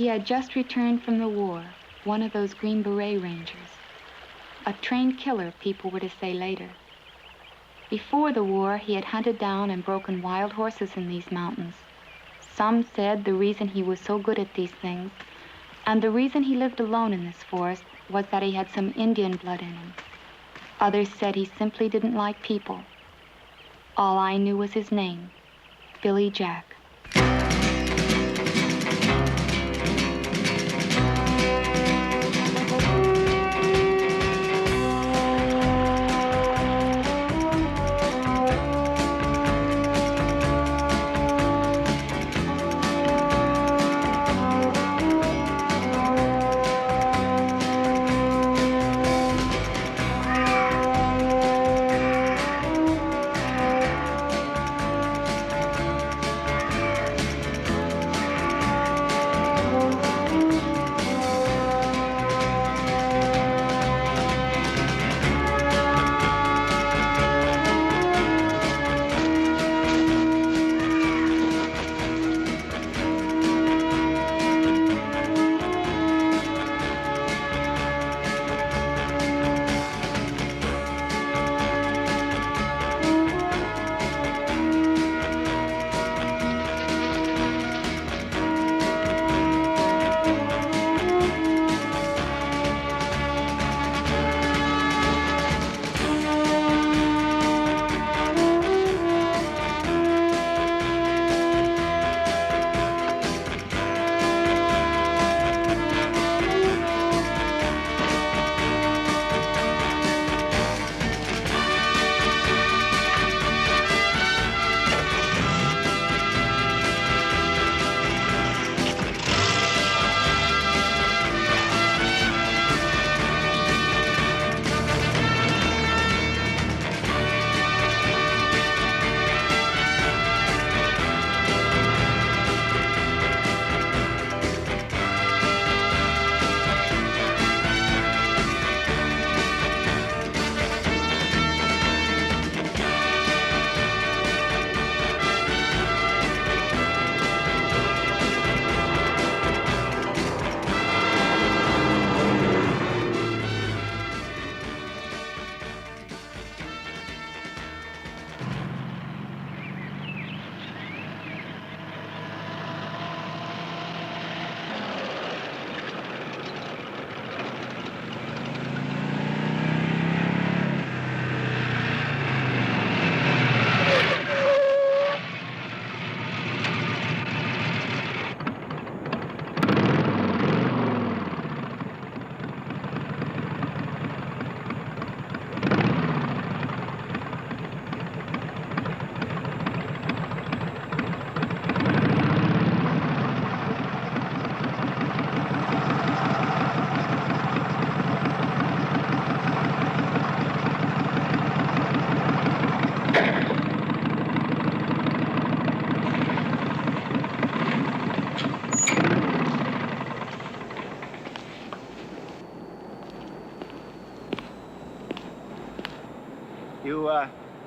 he had just returned from the war, one of those Green Beret Rangers. A trained killer, people were to say later. Before the war, he had hunted down and broken wild horses in these mountains. Some said the reason he was so good at these things, and the reason he lived alone in this forest, was that he had some Indian blood in him. Others said he simply didn't like people. All I knew was his name, Billy Jack.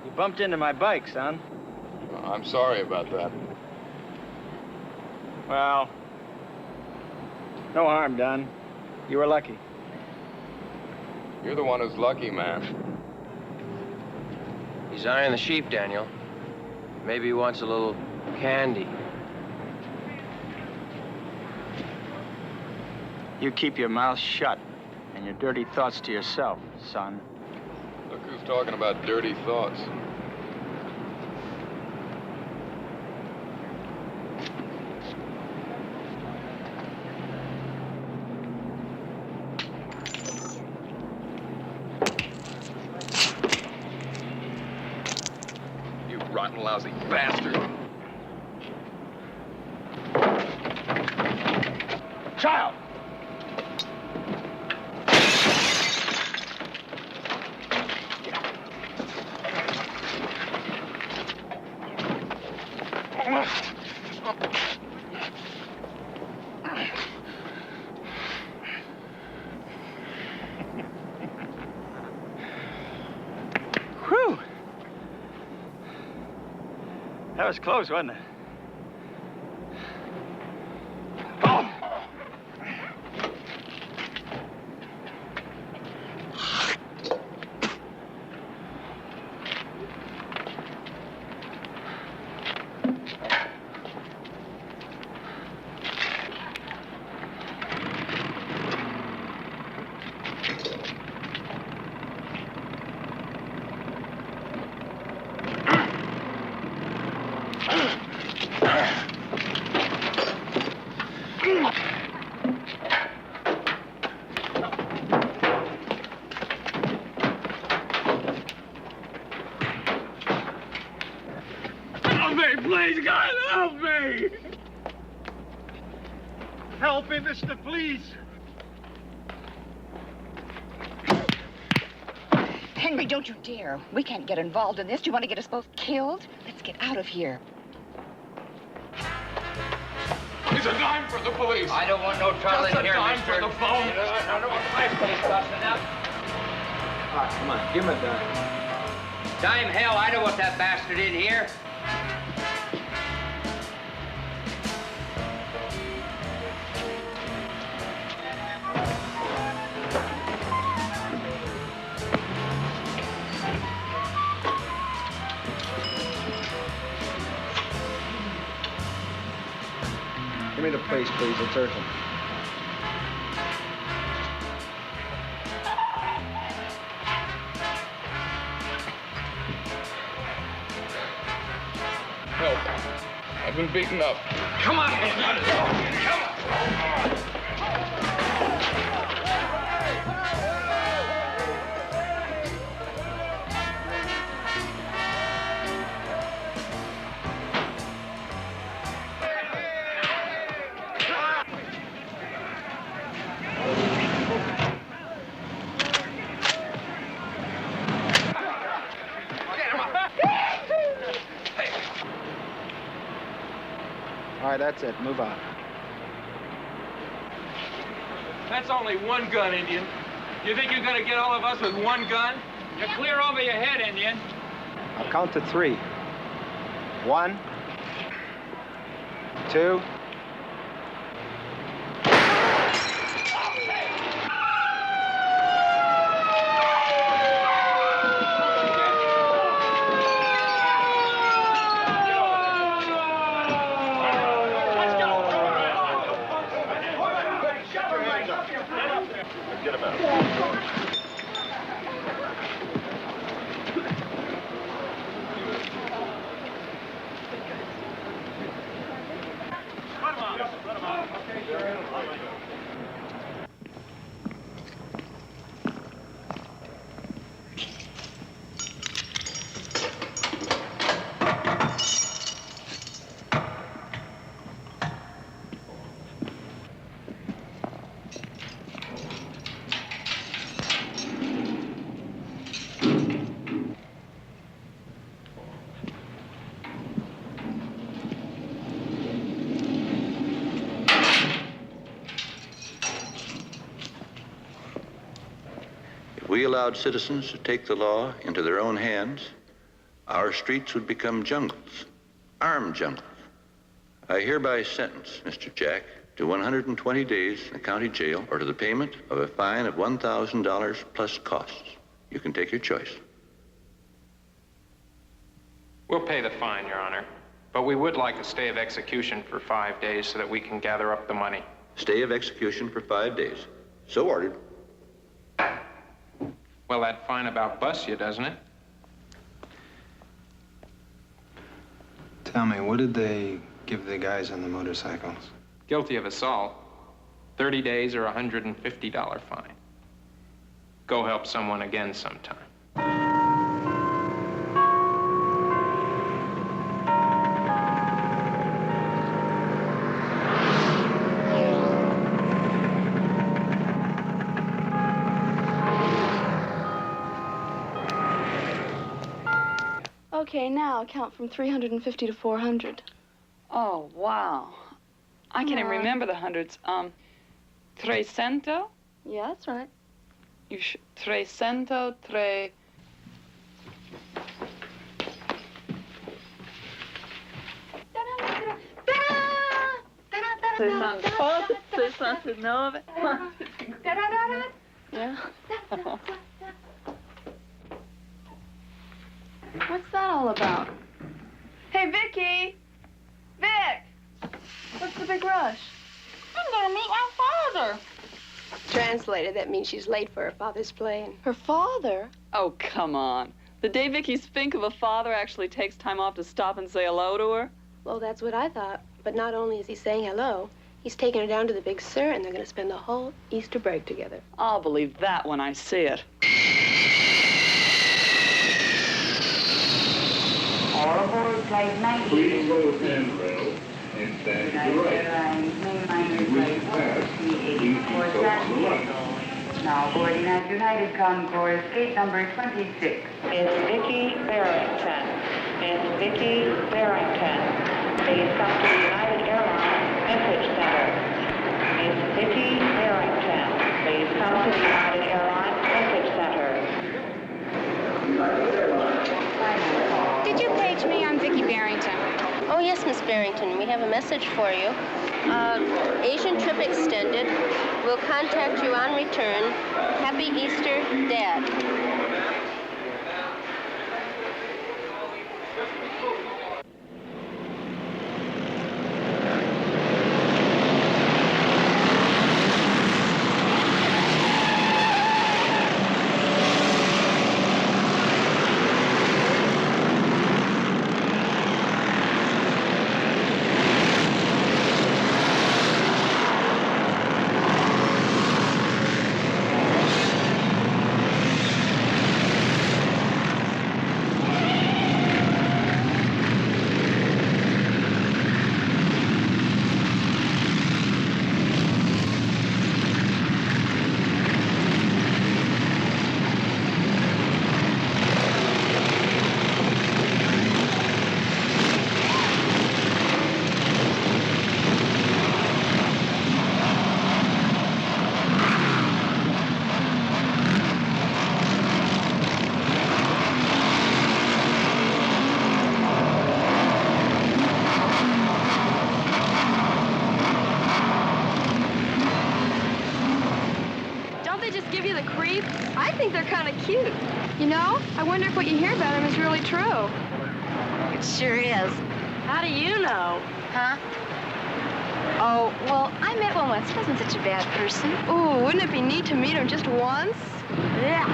You bumped into my bike, son. I'm sorry about that. Well, no harm done. You were lucky. You're the one who's lucky, man. He's eyeing the sheep, Daniel. Maybe he wants a little candy. You keep your mouth shut and your dirty thoughts to yourself, son. Look who's talking about dirty thoughts. You rotten, lousy bastard. Child! Whew! That was close, wasn't it? Oh! Please, God, help me! Help me, mister, please. Henry, don't you dare. We can't get involved in this. Do you want to get us both killed? Let's get out of here. It's a dime for the police. I don't want no trouble Just in here, a dime mister. for the phone. I don't want my place busting up. All right, come on, give him a dime. Dime hell, I know what that bastard in here. Give me the place, please. It's urgent. Help. I've been beaten up. Come on, mister. Come on. All right, that's it. Move on. That's only one gun, Indian. You think you're gonna get all of us with one gun? You're clear over your head, Indian. I'll count to 3. 1, 2. Get him out. If we allowed citizens to take the law into their own hands, our streets would become jungles, armed jungles. I hereby sentence Mr. Jack to 120 days in the county jail or to the payment of a fine of $1,000 plus costs. You can take your choice. We'll pay the fine, Your Honor. But we would like a stay of execution for 5 days so that we can gather up the money. Stay of execution for 5 days. So ordered. Well, that fine about busts you, doesn't it? Tell me, what did they give the guys on the motorcycles? Guilty of assault. 30 days or a $150 fine. Go help someone again sometime. Okay, now count from 350 to 400. Oh, wow. I can't even remember the hundreds. 300? Yeah, that's right. 300, 3... Yeah. What's that all about? Hey, Vicky! Vic! What's the big rush? I'm gonna meet my father. Translated, that means she's late for her father's plane. Her father? Oh, come on. The day Vicky's think of a father actually takes time off to stop and say hello to her? Well, that's what I thought. But not only is he saying hello, he's taking her down to the Big Sur, and they're going to spend the whole Easter break together. I'll believe that when I see it. All aboard Flight 90. Please lower handrail and stand to the right. Airlines mainliner Flight 138 for San Diego. Now boarding at United Concourse, gate number 26. Miss Vicki Barrington. Miss Vicki Barrington. Please come to the United Airlines Message Center. Miss Vicki Barrington. Please come to the United Airlines Message Center. Did you page me? I'm Vicki Barrington. Oh, yes, Miss Barrington. We have a message for you. Asian trip extended. We'll contact you on return. Happy Easter, Dad. I think they're kind of cute. You know, I wonder if what you hear about them is really true. It sure is. How do you know? Huh? Oh, well, I met one once. He wasn't such a bad person. Ooh, wouldn't it be neat to meet him just once? Yeah.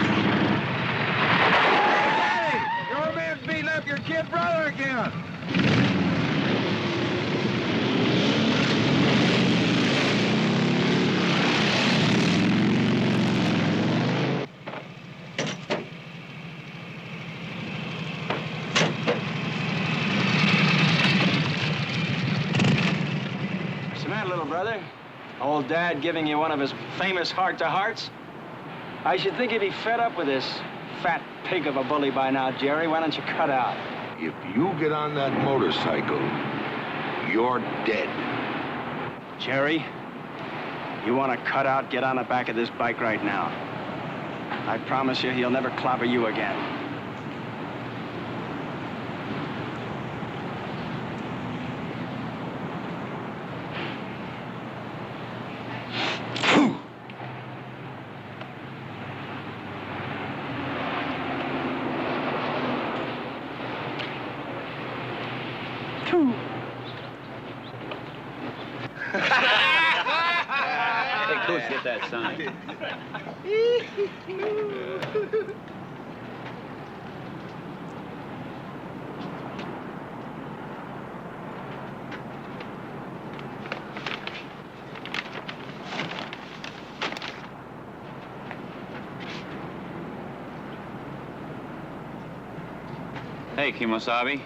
Hey, your man's beating up your kid brother again. Brother? Old Dad giving you one of his famous heart-to-hearts? I should think he'd be fed up with this fat pig of a bully by now, Jerry. Why don't you cut out? If you get on that motorcycle, you're dead. Jerry, you want to cut out, get on the back of this bike right now. I promise you he'll never clobber you again. Get that sign. Hey, Kimosabe.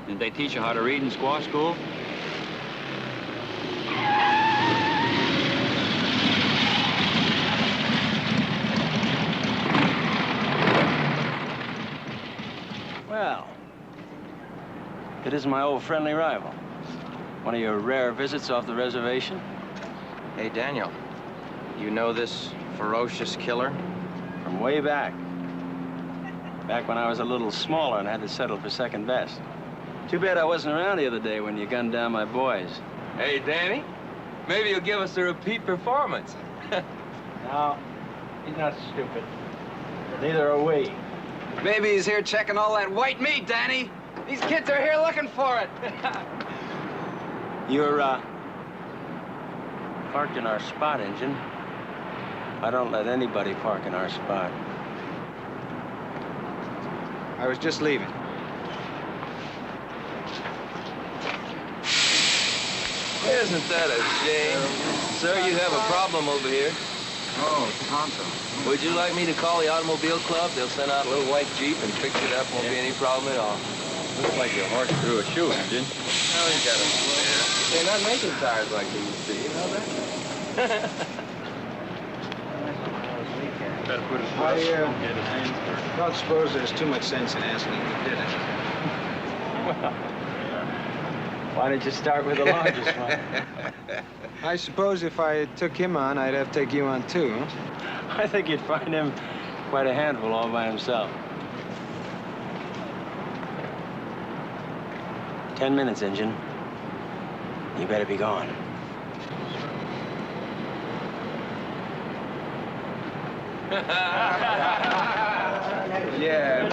Did they teach you how to read in squash school? Well, it is my old friendly rival. One of your rare visits off the reservation. Hey, Daniel, you know this ferocious killer? From way back. Back when I was a little smaller and had to settle for second best. Too bad I wasn't around the other day when you gunned down my boys. Hey, Danny, maybe you'll give us a repeat performance. No, he's not stupid. Neither are we. Maybe he's here checking all that white meat, Danny. These kids are here looking for it. You're, parked in our spot, Injun. I don't let anybody park in our spot. I was just leaving. Isn't that a shame? Sir, you have a problem over here. Oh, Tonto. Would you like me to call the automobile club? They'll send out a little white Jeep and fix it up. Won't be any problem at all. Looks like your horse threw a shoe, engine. Oh, you got it. They're not making tires like they used to, you know that? I don't suppose there's too much sense in asking who did it. Well, why didn't you start with the largest one? I suppose if I took him on, I'd have to take you on too, huh? I think you'd find him quite a handful all by himself. 10 minutes, engine. You better be gone. Yeah.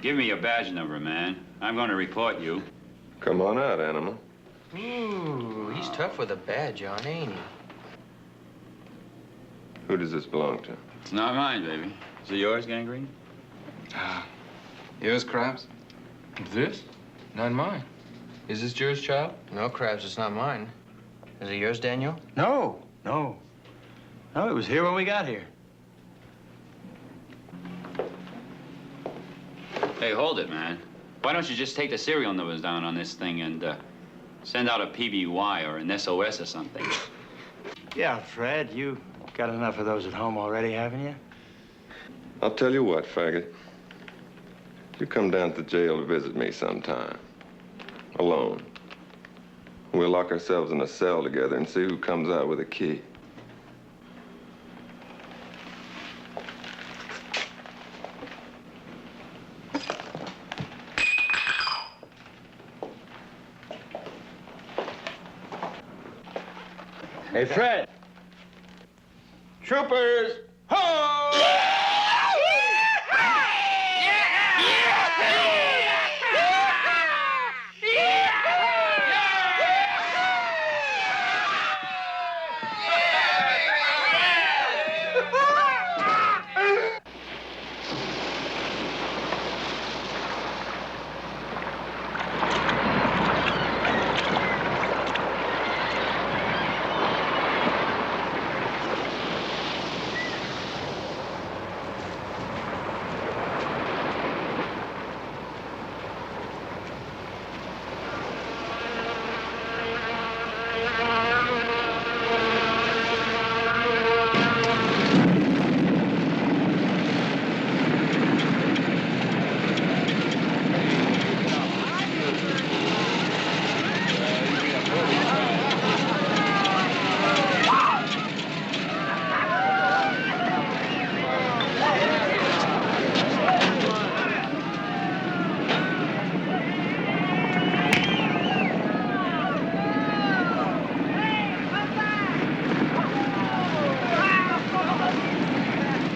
Give me your badge number, man. I'm going to report you. Come on out, animal. Ooh, he's tough with a badge on, ain't he? Who does this belong to? It's not mine, baby. Is it yours, Gangrene? Yours, Krabs? This? Not mine. Is this yours, child? No, Krabs, it's not mine. Is it yours, Daniel? No, no. No, it was here when we got here. Hey, hold it, man. Why don't you just take the serial numbers down on this thing and send out a PBY or an SOS or something? Yeah, Fred, you got enough of those at home already, haven't you? I'll tell you what, faggot. You come down to the jail to visit me sometime. Alone. We'll lock ourselves in a cell together and see who comes out with a key. Hey, Fred. Troopers, ho!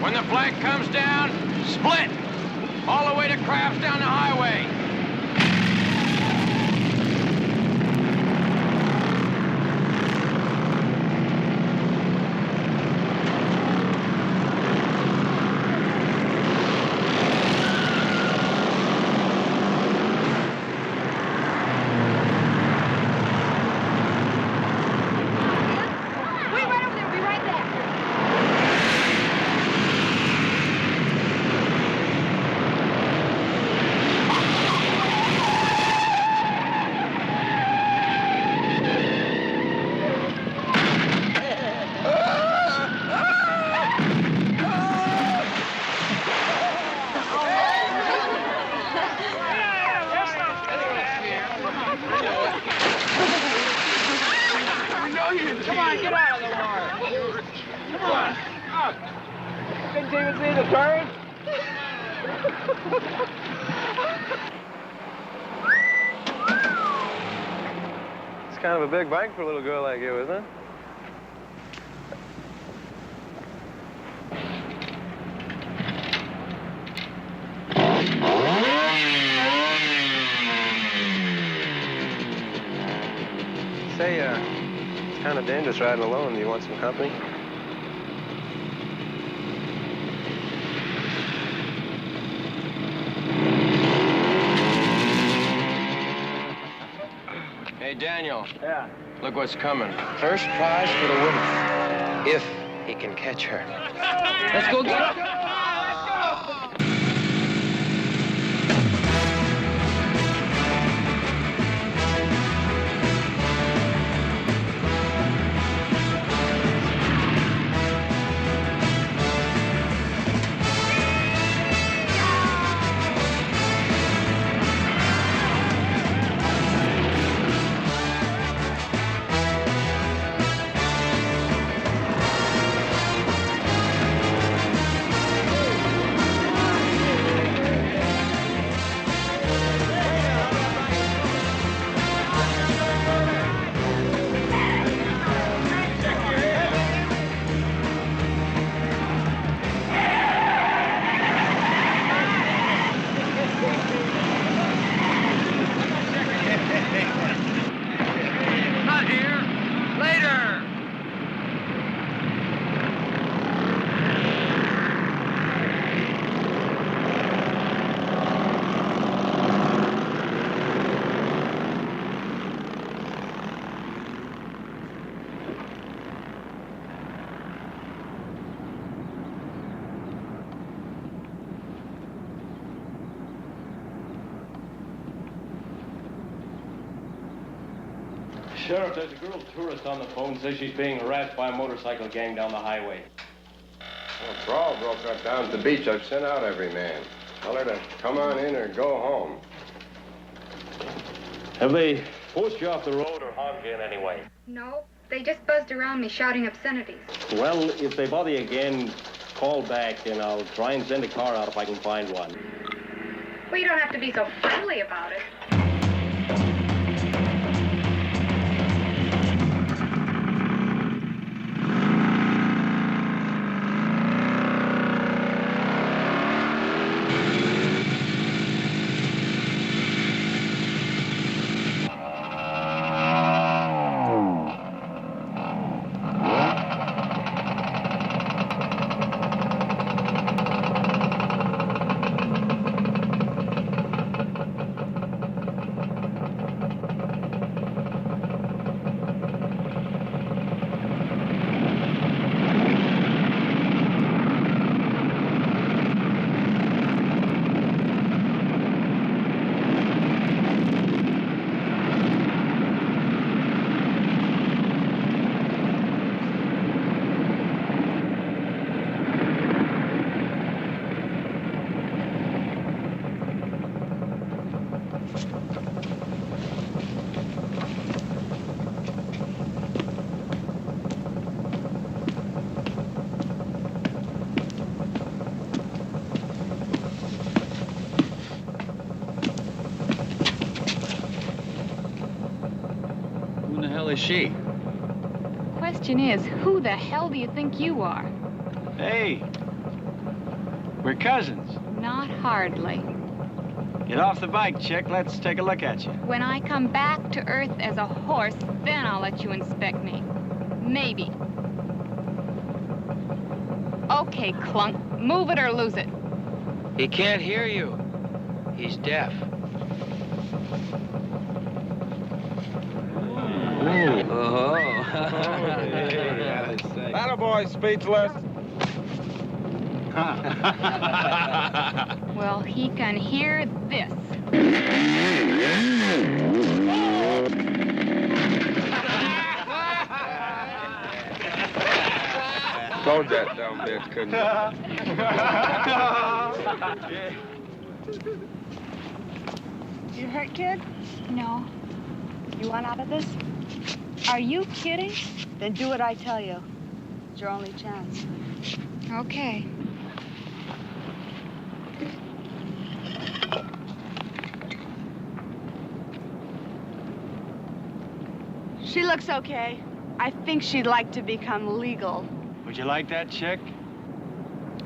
When the flag comes down, split. All the way to Crafts down the highway. Come on, get out of the water. Come on. Up. Didn't even see the turn. It's kind of a big bike for a little girl like you, isn't it? Say, it's kind of dangerous riding alone. Do you want some company? Hey, Daniel. Yeah. Look what's coming. First prize for the winner, if he can catch her. Let's go get her. Not here. Later. Sheriff, there's a girl tourist on the phone, says she's being harassed by a motorcycle gang down the highway. Well, a brawl broke out down at the beach. I've sent out every man. Tell her to come on in or go home. Have they forced you off the road or harmed you in any way? No, they just buzzed around me shouting obscenities. Well, if they bother you again, call back and I'll try and send a car out if I can find one. Well, you don't have to be so friendly about it. Is she? Question is, who the hell do you think you are? Hey, we're cousins. Not hardly. Get off the bike, chick. Let's take a look at you. When I come back to Earth as a horse, then I'll let you inspect me. Maybe. Okay, clunk. Move it or lose it. He can't hear you. He's deaf. Oh. Attaboy, speechless. Well, he can hear this. Told that dumb bitch, couldn't You hurt, kid? No. You want out of this? Are you kidding? Then do what I tell you. It's your only chance. Okay. She looks okay. I think she'd like to become legal. Would you like that, chick?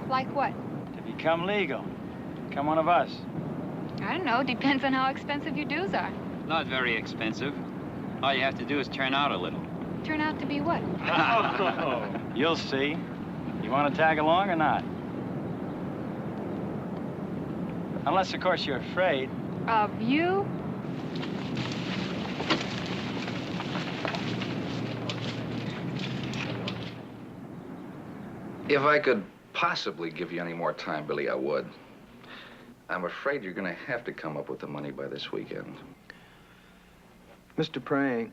Like what? To become legal. Become one of us. I don't know. Depends on how expensive your dues are. Not very expensive. All you have to do is turn out a little. Turn out to be what? You'll see. You want to tag along or not? Unless, of course, you're afraid. Of you? If I could possibly give you any more time, Billy, I would. I'm afraid you're going to have to come up with the money by this weekend. Mr. Prang,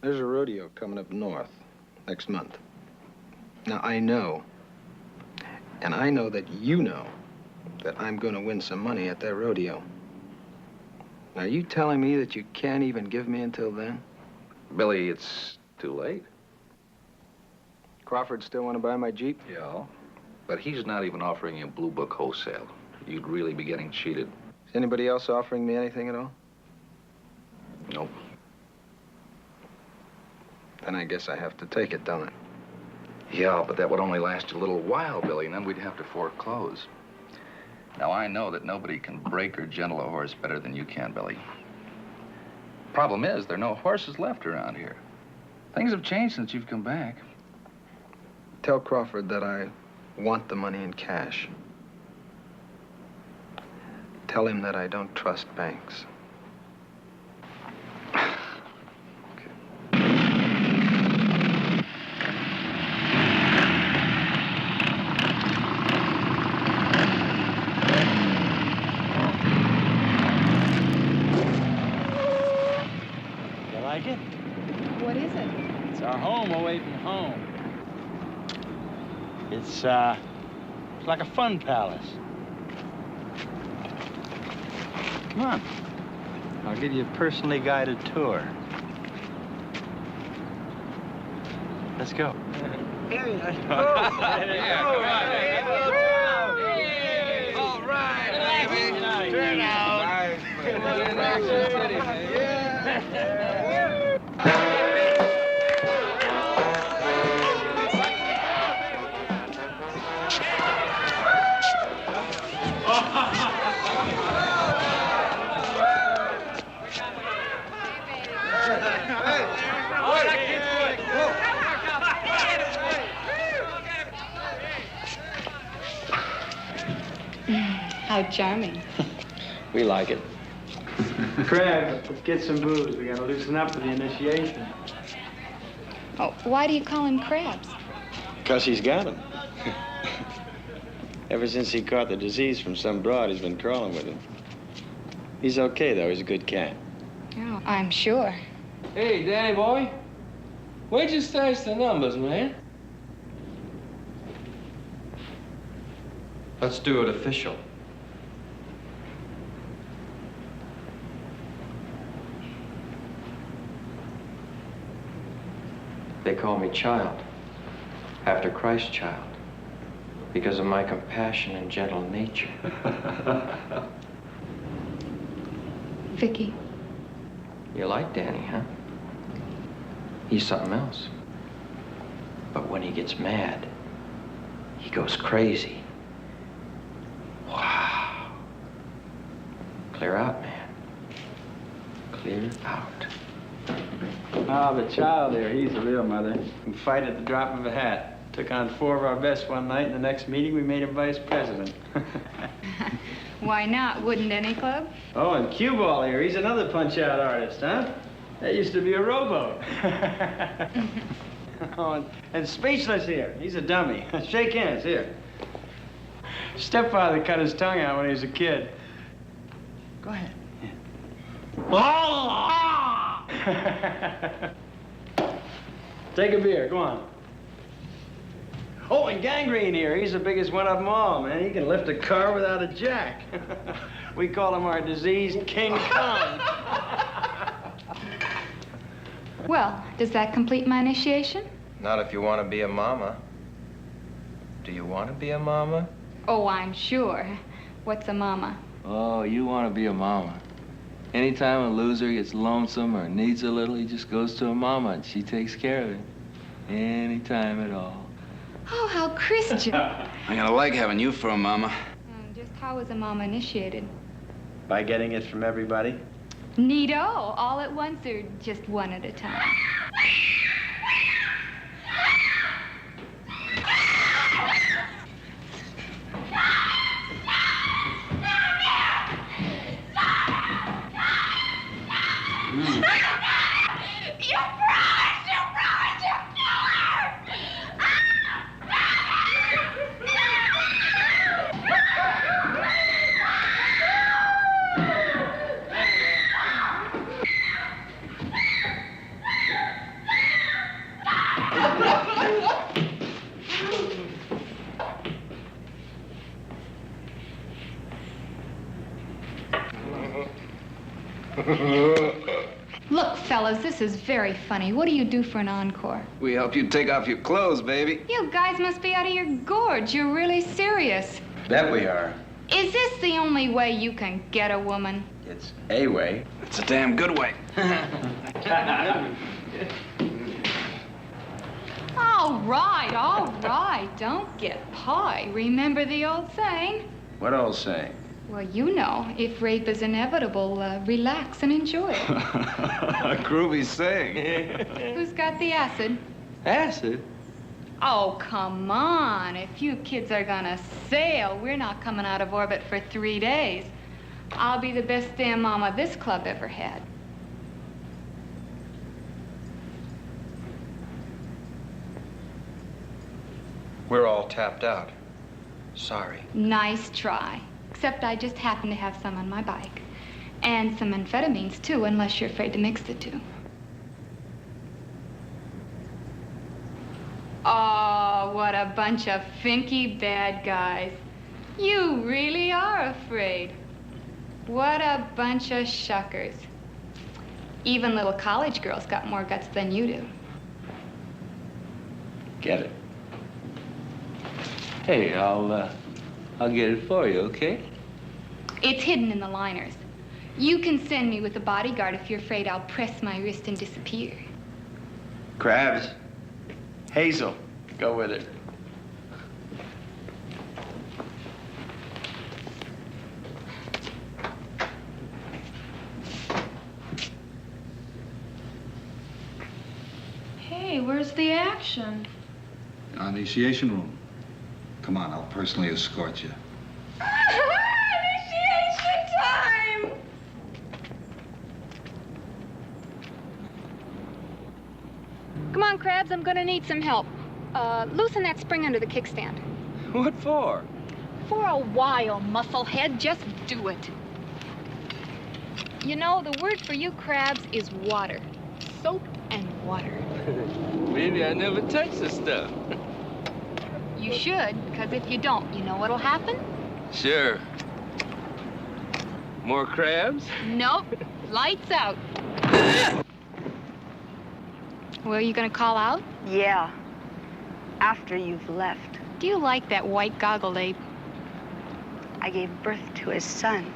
there's a rodeo coming up north next month. Now, I know, and I know that you know, that I'm going to win some money at that rodeo. Now, are you telling me that you can't even give me until then? Billy, it's too late. Crawford still want to buy my Jeep? Yeah, but he's not even offering you Blue Book wholesale. You'd really be getting cheated. Is anybody else offering me anything at all? Nope. Then I guess I have to take it, don't I? Yeah, but that would only last a little while, Billy, and then we'd have to foreclose. Now, I know that nobody can break or gentle a horse better than you can, Billy. Problem is, there are no horses left around here. Things have changed since you've come back. Tell Crawford that I want the money in cash. Tell him that I don't trust banks. You like it? What is it? It's our home away from home. It's like a fun palace. Come on. I'll give you a personally guided tour. Let's go. All right, baby. Turn out. How charming. We like it. Crab, let's get some booze. We gotta loosen up for the initiation. Oh, why do you call him Crabs? Because he's got him. Ever since he caught the disease from some broad, he's been crawling with him. He's okay, though. He's a good cat. Oh, I'm sure. Hey, Danny boy. Where'd you stash the numbers, man? Let's do it official. They call me child, after Christ's child, because of my compassion and gentle nature. Vicky. You like Danny, huh? He's something else. But when he gets mad, he goes crazy. Wow. Clear out, man. Clear out. Oh, the child there, he's a real mother. Can fight at the drop of a hat. Took on 4 of our best one night, and the next meeting we made him vice president. Why not? Wouldn't any club? Oh, and Cue Ball here, he's another punch-out artist, huh? That used to be a rowboat. Oh, and Speechless here, he's a dummy. Shake hands, here. Stepfather cut his tongue out when he was a kid. Go ahead. Take a beer, go on. Oh, and Gangrene here, he's the biggest one of them all, man. He can lift a car without a jack. We call him our diseased King Kong. Well, does that complete my initiation? Not if you want to be a mama. Do you want to be a mama? Oh, I'm sure. What's a mama? Oh, you want to be a mama. Anytime a loser gets lonesome or needs a little, he just goes to a mama and she takes care of him. Anytime at all. Oh, how Christian. I'm gonna like having you for a mama. Just how was a mama initiated? By getting it from everybody? Neato. All at once or just one at a time? Look, fellas, this is very funny. What do you do for an encore? We help you take off your clothes, baby. You guys must be out of your gorge. You're really serious. Bet we are. Is this the only way you can get a woman? It's a way. It's a damn good way. All right. Don't get pie. Remember the old saying? What old saying? Well, you know, if rape is inevitable, relax and enjoy it. A groovy saying. Who's got the acid? Acid? Oh, come on. If you kids are gonna sail, we're not coming out of orbit for 3 days. I'll be the best damn mama this club ever had. We're all tapped out. Sorry. Nice try. Except I just happen to have some on my bike. And some amphetamines, too, unless you're afraid to mix the two. Oh, what a bunch of finky bad guys. You really are afraid. What a bunch of shuckers. Even little college girls got more guts than you do. Get it. Hey, I'll get it for you, okay? It's hidden in the liners. You can send me with a bodyguard if you're afraid I'll press my wrist and disappear. Crabs. Hazel. Go with it. Hey, where's the action? Initiation room. Come on, I'll personally escort you. Initiation time! Come on, Krabs, I'm gonna need some help. Loosen that spring under the kickstand. What for? For a while, musclehead. Just do it. You know, the word for you, Krabs, is water. Soap and water. Maybe I never touched the stuff. You should, because if you don't, you know what'll happen? Sure. More crabs? Nope. Lights out. Well, you gonna call out? Yeah. After you've left. Do you like that white-goggled ape? I gave birth to his son.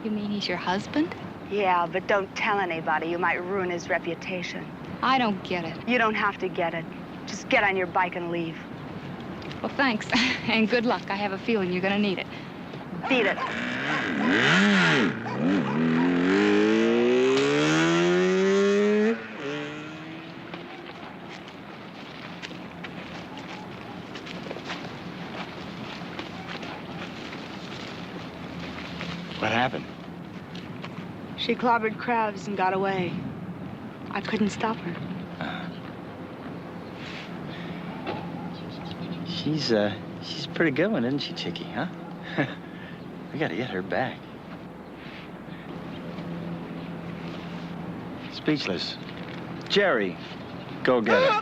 You mean he's your husband? Yeah, but don't tell anybody. You might ruin his reputation. I don't get it. You don't have to get it. Just get on your bike and leave. Well, thanks. And good luck. I have a feeling you're gonna need it. Beat it. What happened? She clobbered Krabs and got away. I couldn't stop her. She's a pretty good one, isn't she, Chickie, huh? We gotta get her back. Speechless. Jerry, go get her.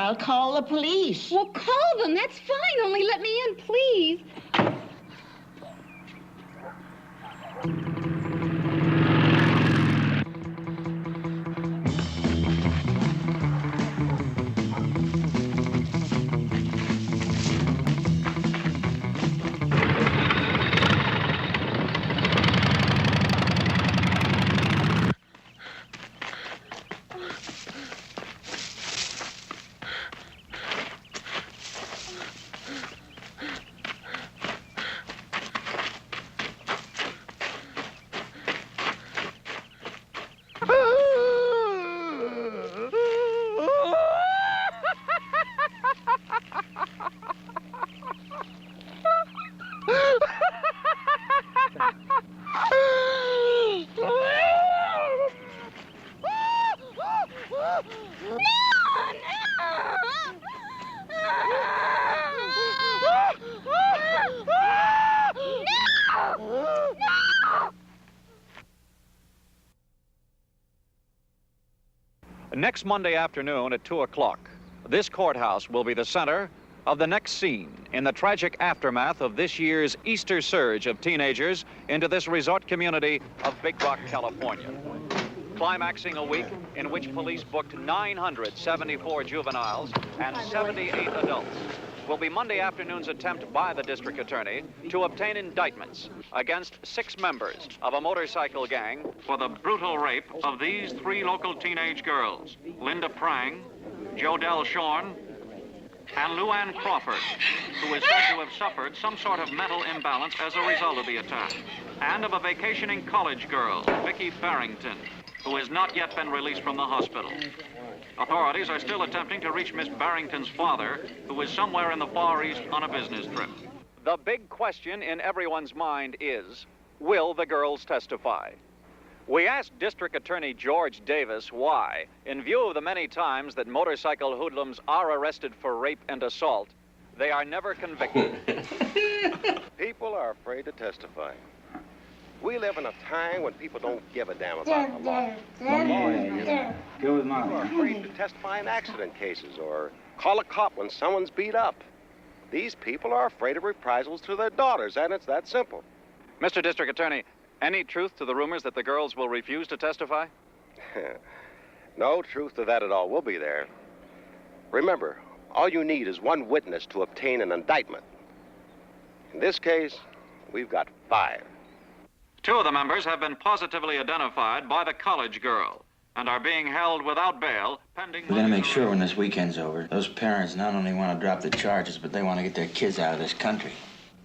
I'll call the police. Well, call them. That's fine. Only let me in, please. Next Monday afternoon at 2 o'clock, this courthouse will be the center of the next scene in the tragic aftermath of this year's Easter surge of teenagers into this resort community of Big Rock, California. Climaxing a week in which police booked 974 juveniles and 78 adults, will be Monday afternoon's attempt by the district attorney to obtain indictments against 6 members of a motorcycle gang for the brutal rape of these 3 local teenage girls, Linda Prang, Jodelle Shorn, and Luann Crawford, who is said to have suffered some sort of mental imbalance as a result of the attack, and of a vacationing college girl, Vicki Barrington, who has not yet been released from the hospital. Authorities are still attempting to reach Miss Barrington's father, who is somewhere in the Far East on a business trip. The big question in everyone's mind is, will the girls testify? We asked District Attorney George Davis why, in view of the many times that motorcycle hoodlums are arrested for rape and assault, they are never convicted. People are afraid to testify. We live in a time when people don't give a damn about the law. The law is Go with Mom. People are afraid to testify in accident cases or call a cop when someone's beat up. These people are afraid of reprisals to their daughters, and it's that simple. Mr. District Attorney, any truth to the rumors that the girls will refuse to testify? No truth to that at all. We'll be there. Remember, all you need is one witness to obtain an indictment. In this case, we've got 5. 2 of the members have been positively identified by the college girl and are being held without bail pending... We're gonna make sure when this weekend's over, those parents not only want to drop the charges, but they want to get their kids out of this country.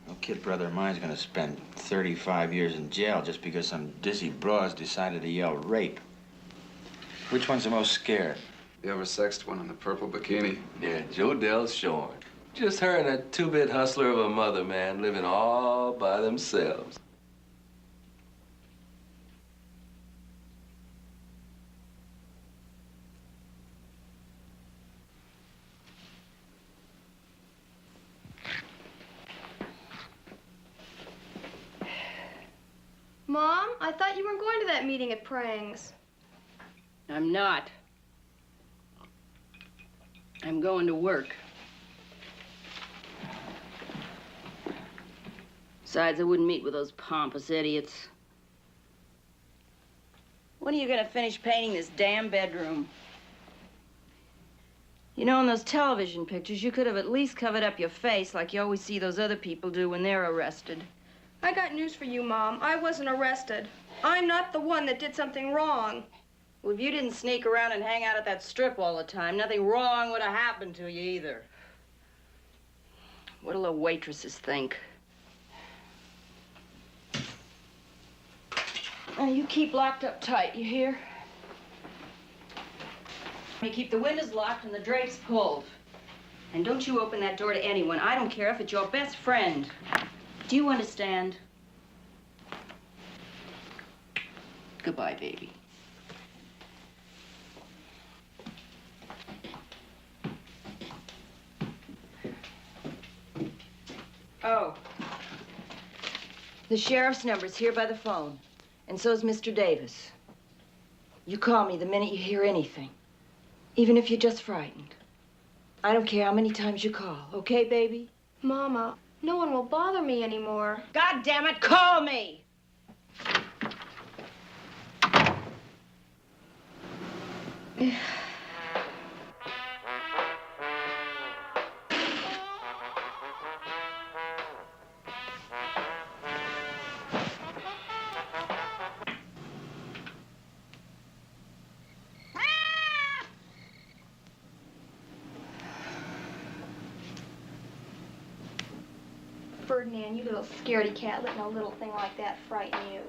No kid brother of mine's gonna spend 35 years in jail just because some dizzy broads decided to yell rape. Which one's the most scared? The oversexed one in the purple bikini. Yeah, Jodelle Shorn. Just her and that 2-bit hustler of a mother, man, living all by themselves. Mom, I thought you weren't going to that meeting at Prang's. I'm not. I'm going to work. Besides, I wouldn't meet with those pompous idiots. When are you gonna finish painting this damn bedroom? You know, in those television pictures, you could have at least covered up your face like you always see those other people do when they're arrested. I got news for you, Mom. I wasn't arrested. I'm not the one that did something wrong. Well, if you didn't sneak around and hang out at that strip all the time, nothing wrong would have happened to you either. What'll the waitresses think? Now, you keep locked up tight, you hear? You keep the windows locked and the drapes pulled. And don't you open that door to anyone. I don't care if it's your best friend. Do you understand? Goodbye, baby. Oh. The sheriff's number's here by the phone. And so's Mr. Davis. You call me the minute you hear anything. Even if you're just frightened. I don't care how many times you call, okay, baby? Mama, no one will bother me anymore. God damn it, call me! Ferdinand, you little scaredy cat, letting a little thing like that frighten you.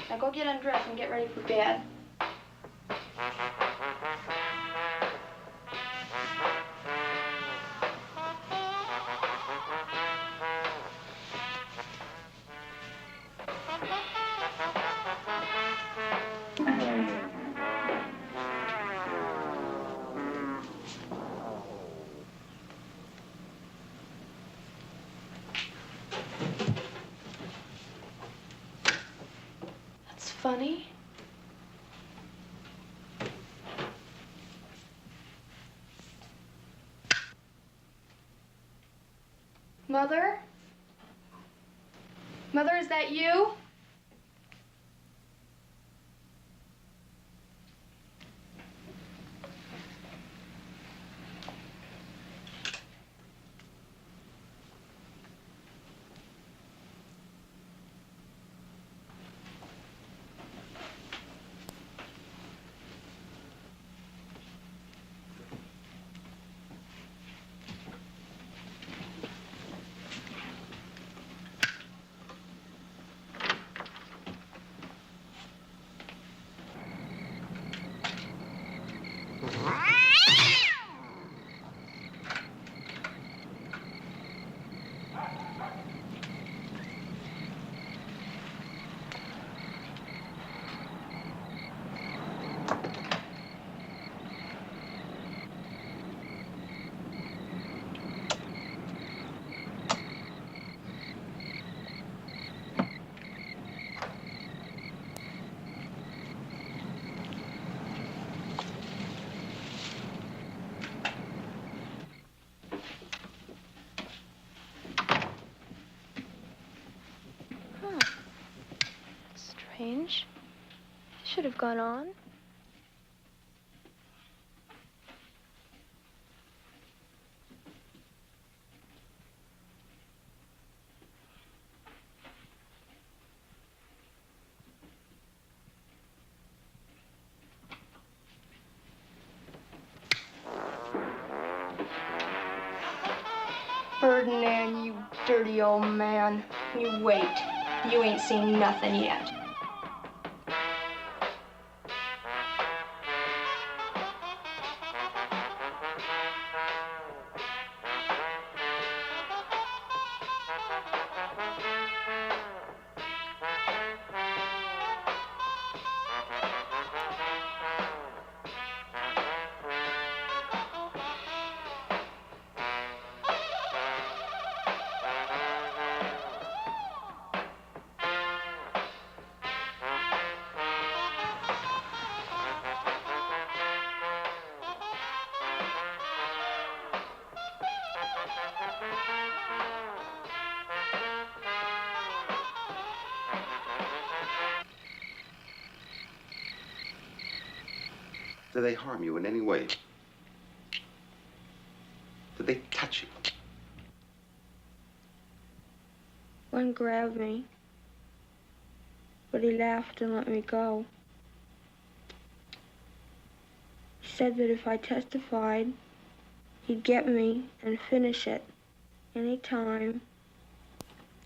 Now go get undressed and get ready for bed. That's funny. Mother? Mother, is that you? Strange. Should have gone on. Ferdinand, you dirty old man. You wait. You ain't seen nothing yet. Did they harm you in any way? Did they touch you? One grabbed me, but he laughed and let me go. He said that if I testified, he'd get me and finish it any time,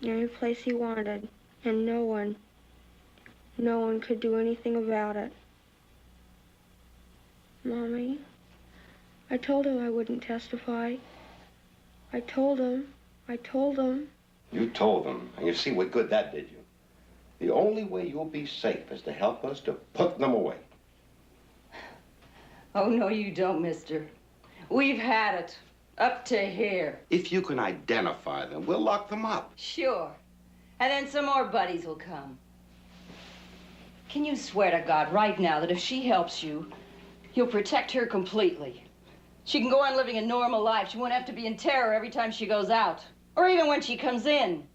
any place he wanted, and no one could do anything about it. Mommy, I told him I wouldn't testify. I told him. You told them, and you see what good that did you. The only way you'll be safe is to help us to put them away. Oh, no, you don't, mister. We've had it. Up to here. If you can identify them, we'll lock them up. Sure. And then some more buddies will come. Can you swear to God right now that if she helps you, you'll protect her completely? She can go on living a normal life. She won't have to be in terror every time she goes out. Or even when she comes in.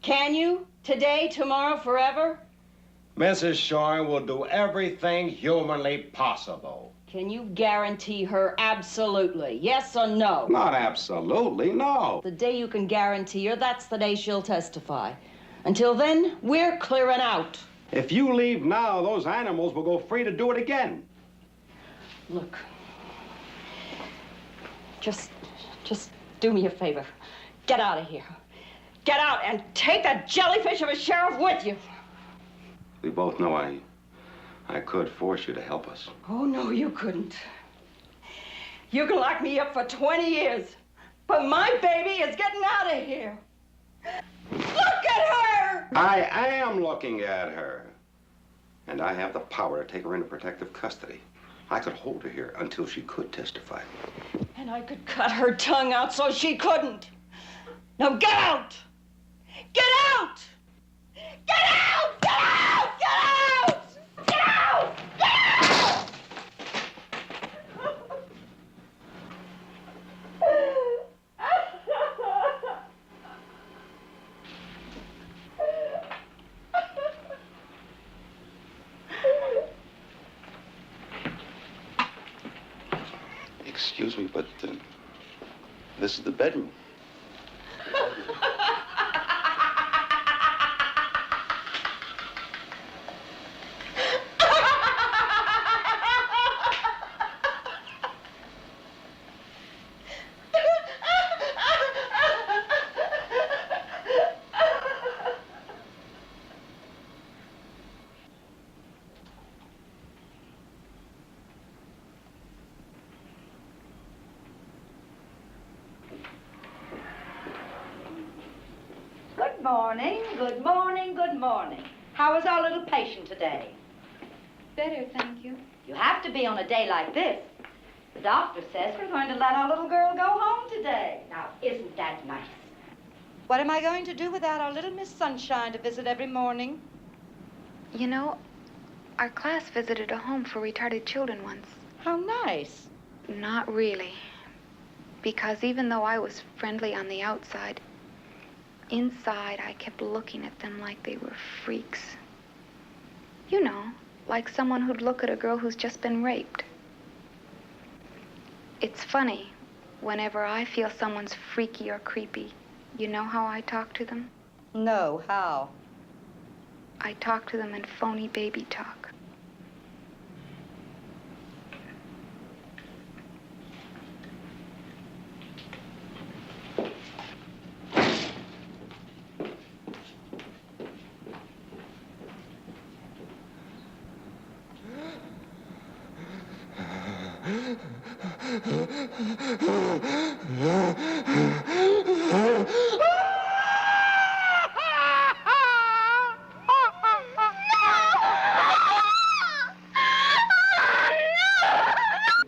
Can you? Today, tomorrow, forever? Mrs. Shore will do everything humanly possible. Can you guarantee her absolutely? Yes or no? Not absolutely, no. The day you can guarantee her, that's the day she'll testify. Until then, we're clearing out. If you leave now, those animals will go free to do it again. Look, just do me a favor. Get out of here. Get out and take that jellyfish of a sheriff with you. We both know I could force you to help us. Oh, no, you couldn't. You can lock me up for 20 years, but my baby is getting out of here. Look at her! I am looking at her. And I have the power to take her into protective custody. I could hold her here until she could testify. And I could cut her tongue out so she couldn't. Now get out! Get out! Get out! Get out! Get out! Get out! Get out! Excuse me, but this is the bedroom. Good morning, good morning, good morning. How is our little patient today? Better, thank you. You have to be on a day like this. The doctor says we're going to let our little girl go home today. Now, isn't that nice? What am I going to do without our little Miss Sunshine to visit every morning? You know, our class visited a home for retarded children once. How nice. Not really. Because even though I was friendly on the outside, inside I kept looking at them like they were freaks. You know, like someone who'd look at a girl who's just been raped. It's funny, whenever I feel someone's freaky or creepy, you know how I talk to them? No, how? I talk to them in phony baby talk.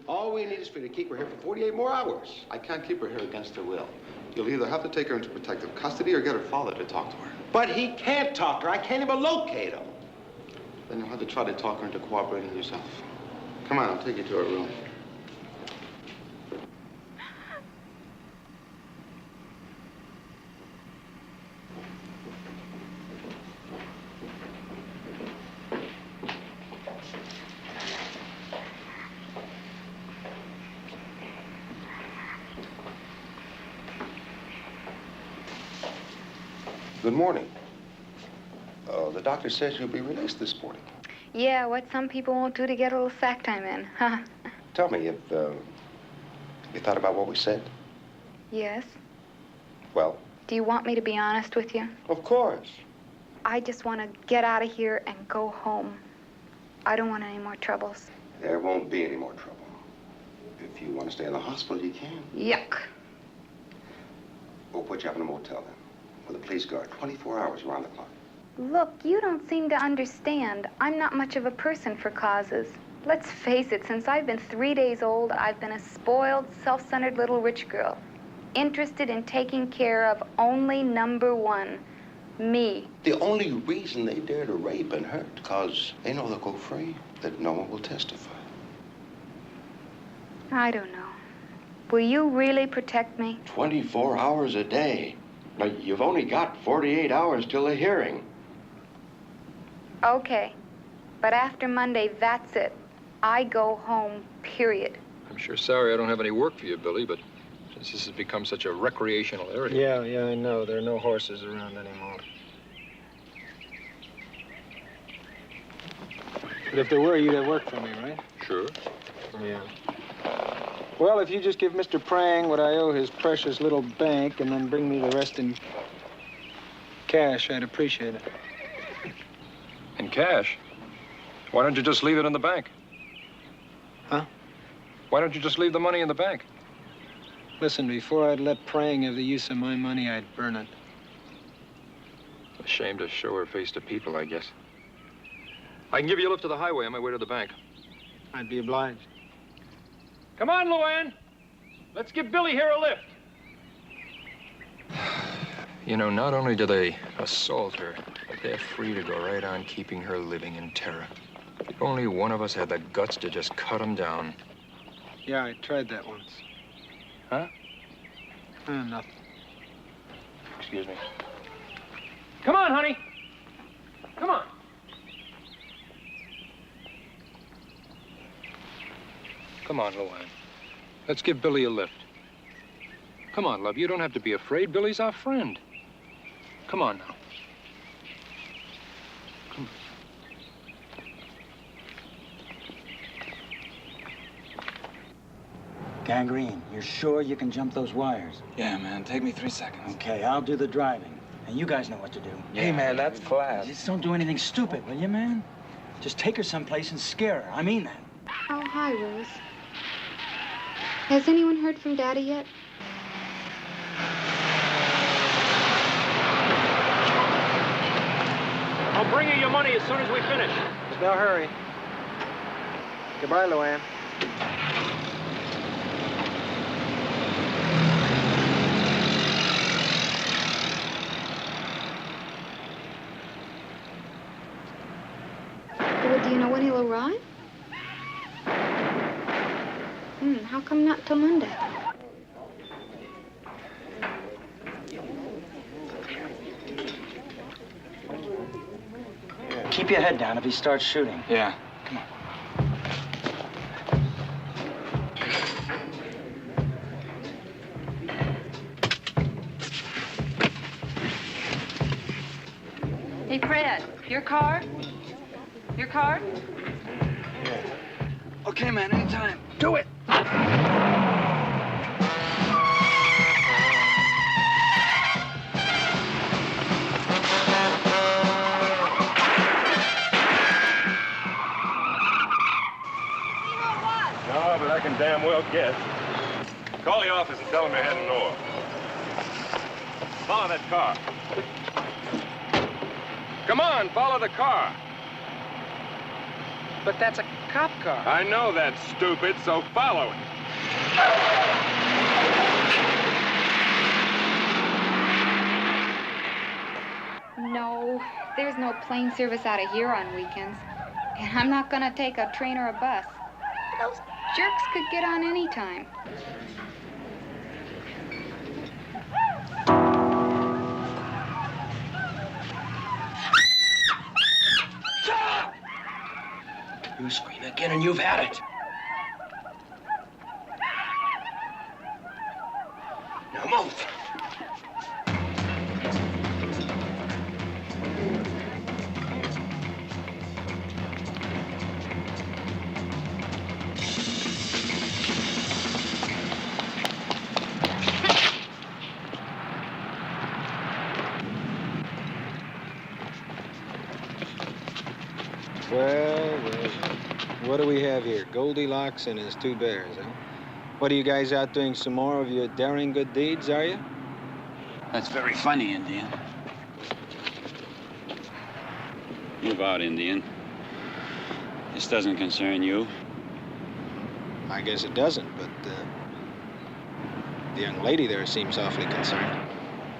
All we need is for you to keep her here for 48 more hours. I can't keep her here against her will. You'll either have to take her into protective custody or get her father to talk to her. But he can't talk to her. I can't even locate him. Then you'll have to try to talk her into cooperating yourself. Come on, I'll take you to her room. Good morning. The doctor says you'll be released this morning. Yeah, what some people won't do to get a little sack time in, huh? Tell me, you thought about what we said? Yes. Well? Do you want me to be honest with you? Of course. I just want to get out of here and go home. I don't want any more troubles. There won't be any more trouble. If you want to stay in the hospital, you can. Yuck. We'll put you up in a motel then, with a police guard, 24 hours around the clock. Look, you don't seem to understand. I'm not much of a person for causes. Let's face it, since I've been 3 days old, I've been a spoiled, self-centered little rich girl, interested in taking care of only number one, me. The only reason they dare to rape and hurt, because they know they'll go free, that no one will testify. I don't know. Will you really protect me? 24 hours a day. Now, you've only got 48 hours till the hearing. Okay. But after Monday, that's it. I go home, period. I'm sure sorry I don't have any work for you, Billy, but since this has become such a recreational area... Yeah, I know. There are no horses around anymore. But if there were, you'd have work for me, right? Sure. Yeah. Well, if you just give Mr. Prang what I owe his precious little bank and then bring me the rest in cash, I'd appreciate it. In cash? Why don't you just leave it in the bank? Huh? Why don't you just leave the money in the bank? Listen, before I'd let Prang have the use of my money, I'd burn it. A shame to show her face to people, I guess. I can give you a lift to the highway on my way to the bank. I'd be obliged. Come on, Luann. Let's give Billy here a lift. You know, not only do they assault her, but they're free to go right on keeping her living in terror. If only one of us had the guts to just cut them down. Yeah, I tried that once. Huh? Nothing. Excuse me. Come on, honey. Come on. Come on, Luann. Let's give Billy a lift. Come on, love. You don't have to be afraid. Billy's our friend. Come on now. Come on. Gangrene, you're sure you can jump those wires? Yeah, man. Take me 3 seconds. Okay, I'll do the driving. And you guys know what to do. Hey, man, that's class. Just don't do anything stupid, will you, man? Just take her someplace and scare her. I mean that. Oh, hi, Rose. Has anyone heard from Daddy yet? I'll bring you your money as soon as we finish. No hurry. Goodbye, Luann. Well, do you know when he'll arrive? How come not till Monday? Keep your head down if he starts shooting. Yeah. Come on. Hey, Fred, your card? Your card? Okay, man, anytime. Do it! No, but I can damn well guess. Call the office and tell them you're heading north. Follow that car. Come on, follow the car. But that's a cop car. I know that's stupid, so follow it. No, there's no plane service out of here on weekends. And I'm not gonna take a train or a bus. Those jerks could get on any time. You scream again and you've had it. Now move. Well, what do we have here? Goldilocks and his two bears, huh? What, are you guys out doing some more of your daring good deeds, are you? That's very funny, Indian. Move out, Indian. This doesn't concern you. I guess it doesn't, but the young lady there seems awfully concerned.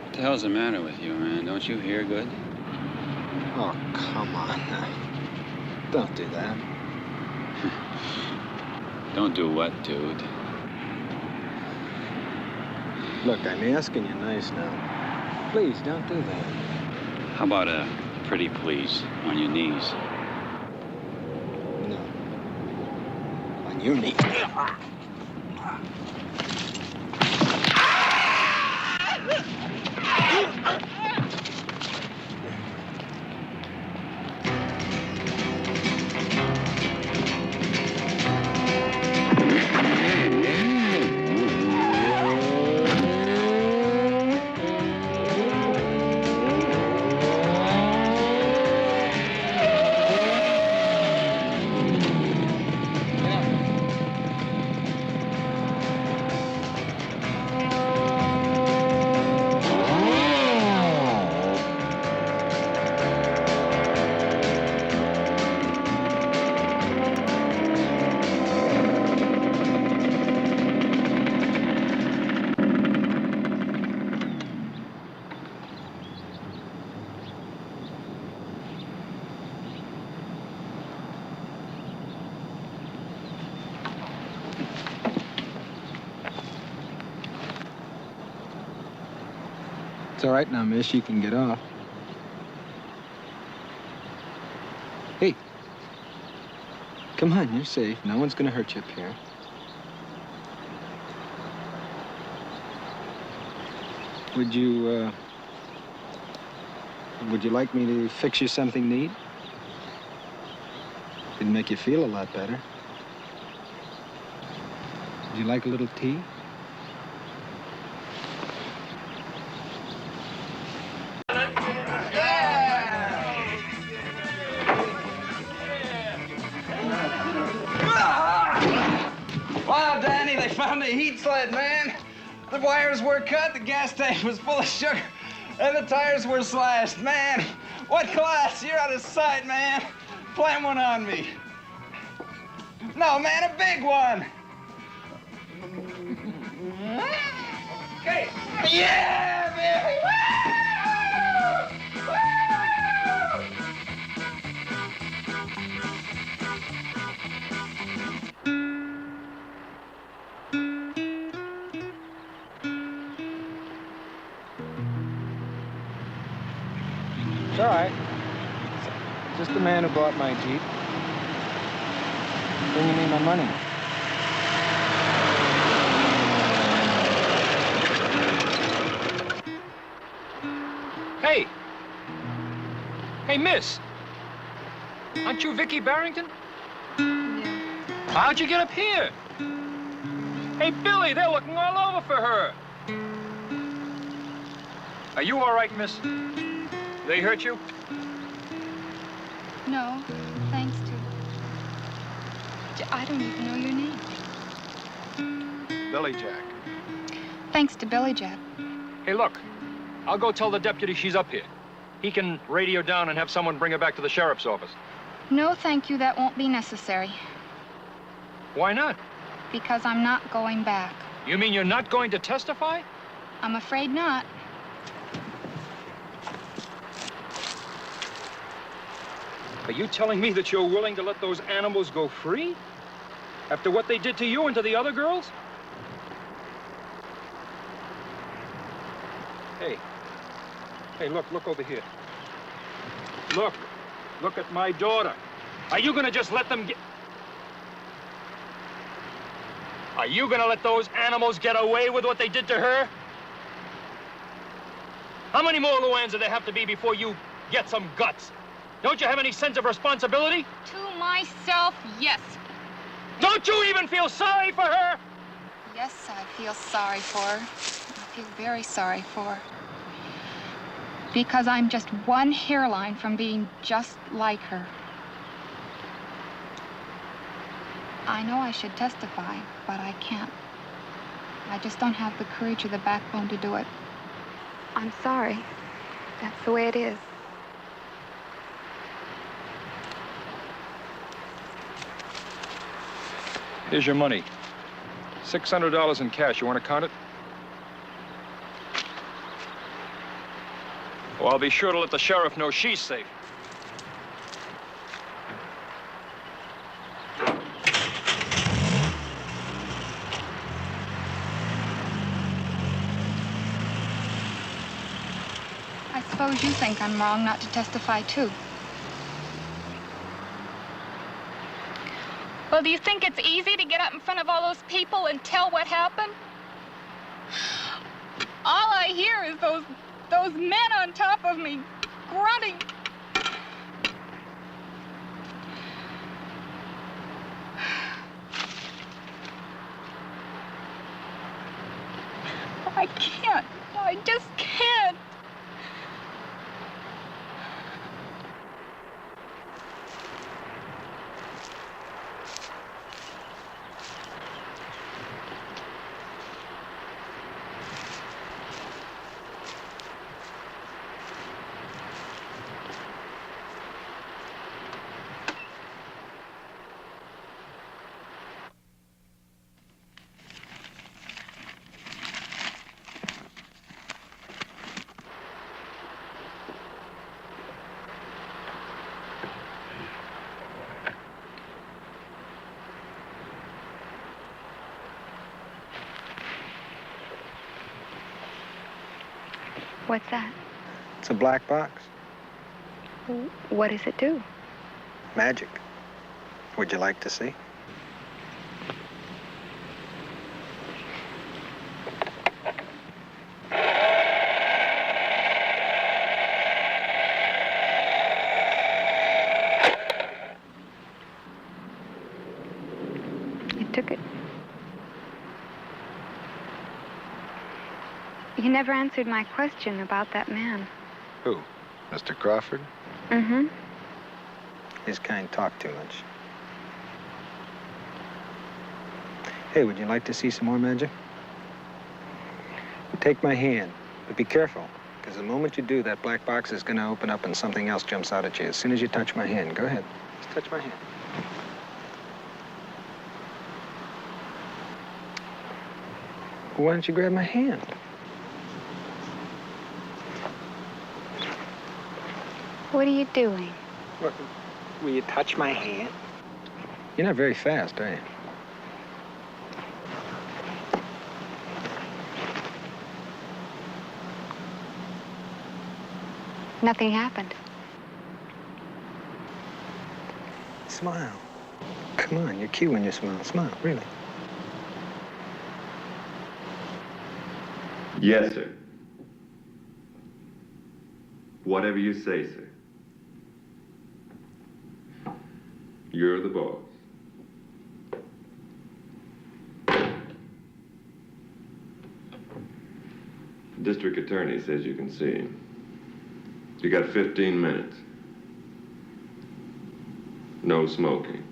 What the hell's the matter with you, man? Don't you hear good? Oh, come on now. Don't do that. Don't do what, dude? Look, I'm asking you nice now. Please, don't do that. How about a pretty please on your knees? No. On your knees. It's all right now, miss. You can get off. Hey. Come on, you're safe. No one's gonna hurt you up here. Would you like me to fix you something neat? It'd make you feel a lot better. Would you like a little tea? Wow, Danny, they found the heat sled, man. The wires were cut, the gas tank was full of sugar, and the tires were slashed. Man, what class? You're out of sight, man. Plant one on me. No, man, a big one. Okay. Yeah, baby! Woo! Woo! It's all right. Just the man who bought my Jeep. Bringing me my money. Hey! Hey, miss! Aren't you Vicky Barrington? Yeah. How'd you get up here? Hey, Billy, they're looking all over for her. Are you all right, miss? They hurt you? No, thanks to... I don't even know your name. Billy Jack. Thanks to Billy Jack. Hey, look. I'll go tell the deputy she's up here. He can radio down and have someone bring her back to the sheriff's office. No, thank you, that won't be necessary. Why not? Because I'm not going back. You mean you're not going to testify? I'm afraid not. Are you telling me that you're willing to let those animals go free? After what they did to you and to the other girls? Hey. Hey, look over here. Look at my daughter. Are you gonna just let them get... Are you gonna let those animals get away with what they did to her? How many more Luanns do there have to be before you get some guts? Don't you have any sense of responsibility? To myself, yes. Don't you even feel sorry for her? Yes, I feel sorry for her. I feel very sorry for her. Because I'm just one hairline from being just like her. I know I should testify, but I can't. I just don't have the courage or the backbone to do it. I'm sorry. That's the way it is. Here's your money. $600 in cash. You want to count it? Well, I'll be sure to let the sheriff know she's safe. I suppose you think I'm wrong not to testify, too. Well, do you think it's easy to get up in front of all those people and tell what happened? All I hear is those men on top of me grunting. I can't. I just can't. What's that? It's a black box. What does it do? Magic. Would you like to see? You took it. You never answered my question about that man. Who? Mr. Crawford? Mm-hmm. His kind talk too much. Hey, would you like to see some more magic? Take my hand, but be careful, because the moment you do, that black box is going to open up and something else jumps out at you as soon as you touch my hand. Go ahead. Just touch my hand. Well, why don't you grab my hand? What are you doing? What, will you touch my hand? You're not very fast, are you? Nothing happened. Smile. Come on, you're cute when you smile. Smile, really. Yes, sir. Whatever you say, sir. You're the boss. District attorney says you can see him. You got 15 minutes. No smoking.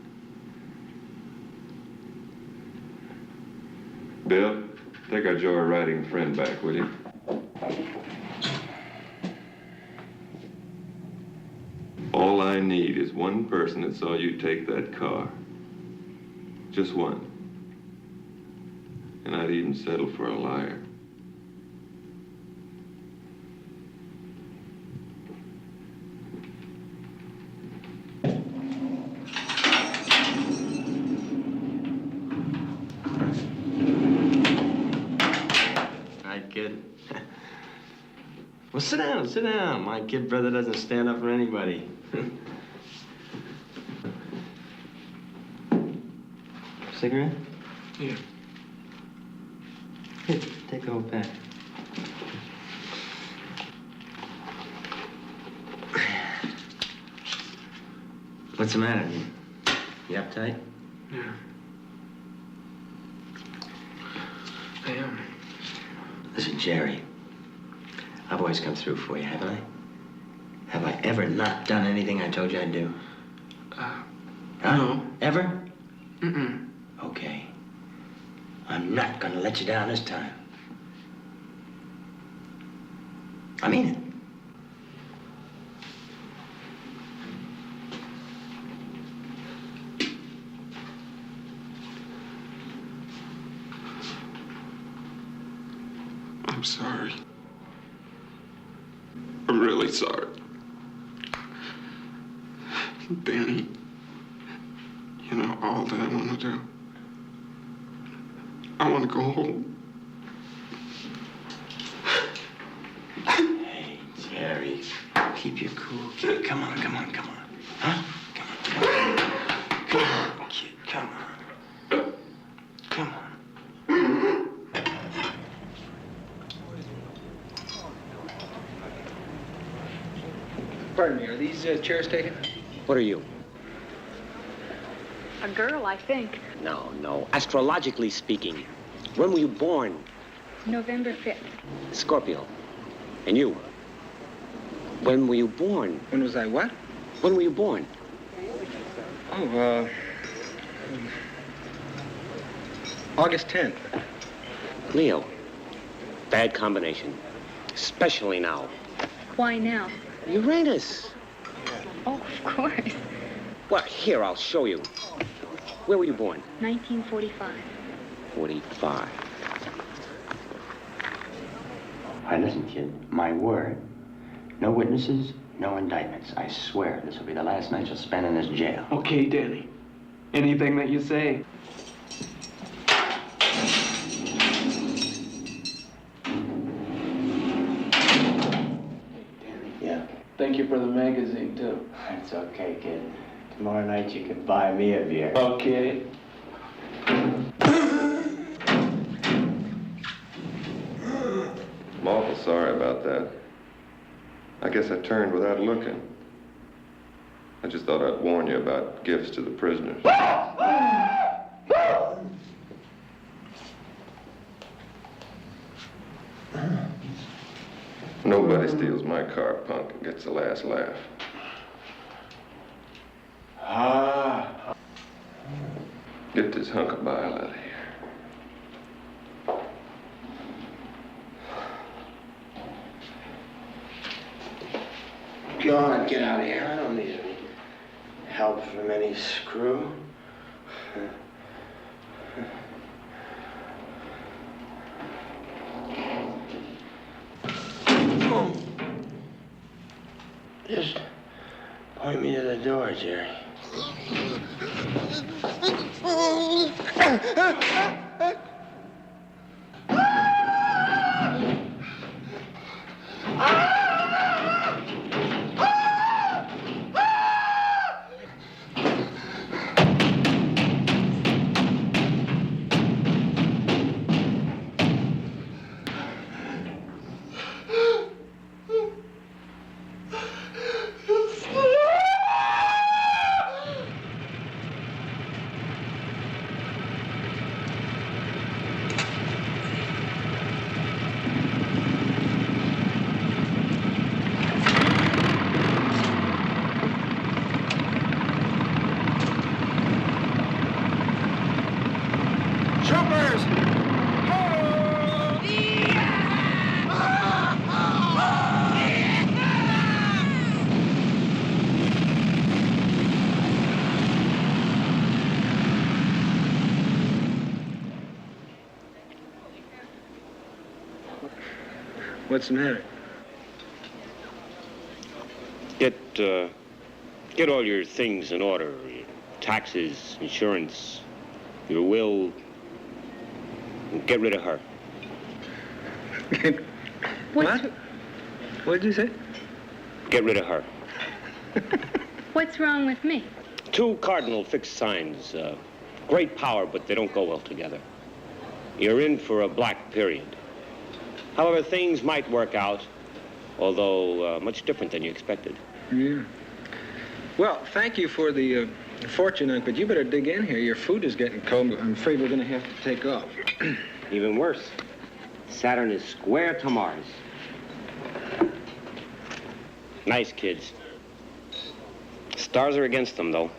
Bill, take our joyriding friend back, will you? All I need is one person that saw you take that car. Just one. And I'd even settle for a liar. Hi, kid. Well, sit down, sit down. My kid brother doesn't stand up for anybody. Cigarette? Here. Here, take the whole pack. What's the matter? You uptight? Yeah. I am. Listen, Jerry. I've always come through for you, haven't I? Have I ever not done anything I told you I'd do? No. Ever? Mm-mm. Okay. I'm not gonna let you down this time. I mean it. I'm sorry. I'm really sorry. Danny, you know all that I want to do. I want to go home. Hey, Jerry. Pardon me, are these chairs taken? What are you? A girl, I think. No. Astrologically speaking, when were you born? November 5th. Scorpio. And you? When were you born? When was I what? When were you born? Oh, August 10th. Leo. Bad combination. Especially now. Why now? Uranus. Oh, of course. Well, here, I'll show you. Where were you born? 1945. 45. All right, listen, kid. My word. No witnesses, no indictments. I swear this will be the last night you'll spend in this jail. Okay, Danny. Anything that you say. Yeah. Thank you for the magazine, too. It's okay, kid. Tomorrow night you can buy me a beer. Okay. I'm awful sorry about that. I guess I turned without looking. I just thought I'd warn you about gifts to the prisoners. Nobody steals my car, punk, and gets the last laugh. Get this hunk of bile out of here. Go on, get out of here. I don't need any help from any screw. Just point me to the door, Jerry. What's the matter? Get all your things in order. Your taxes, insurance, your will. Get rid of her. What? What did you say? Get rid of her. What's wrong with me? Two cardinal fixed signs. Great power, but they don't go well together. You're in for a black period. However, things might work out, although much different than you expected. Yeah. Well, thank you for the fortune, Unc, but you better dig in here. Your food is getting cold. I'm afraid we're going to have to take off. Even worse. Saturn is square to Mars. Nice kids. Stars are against them, though.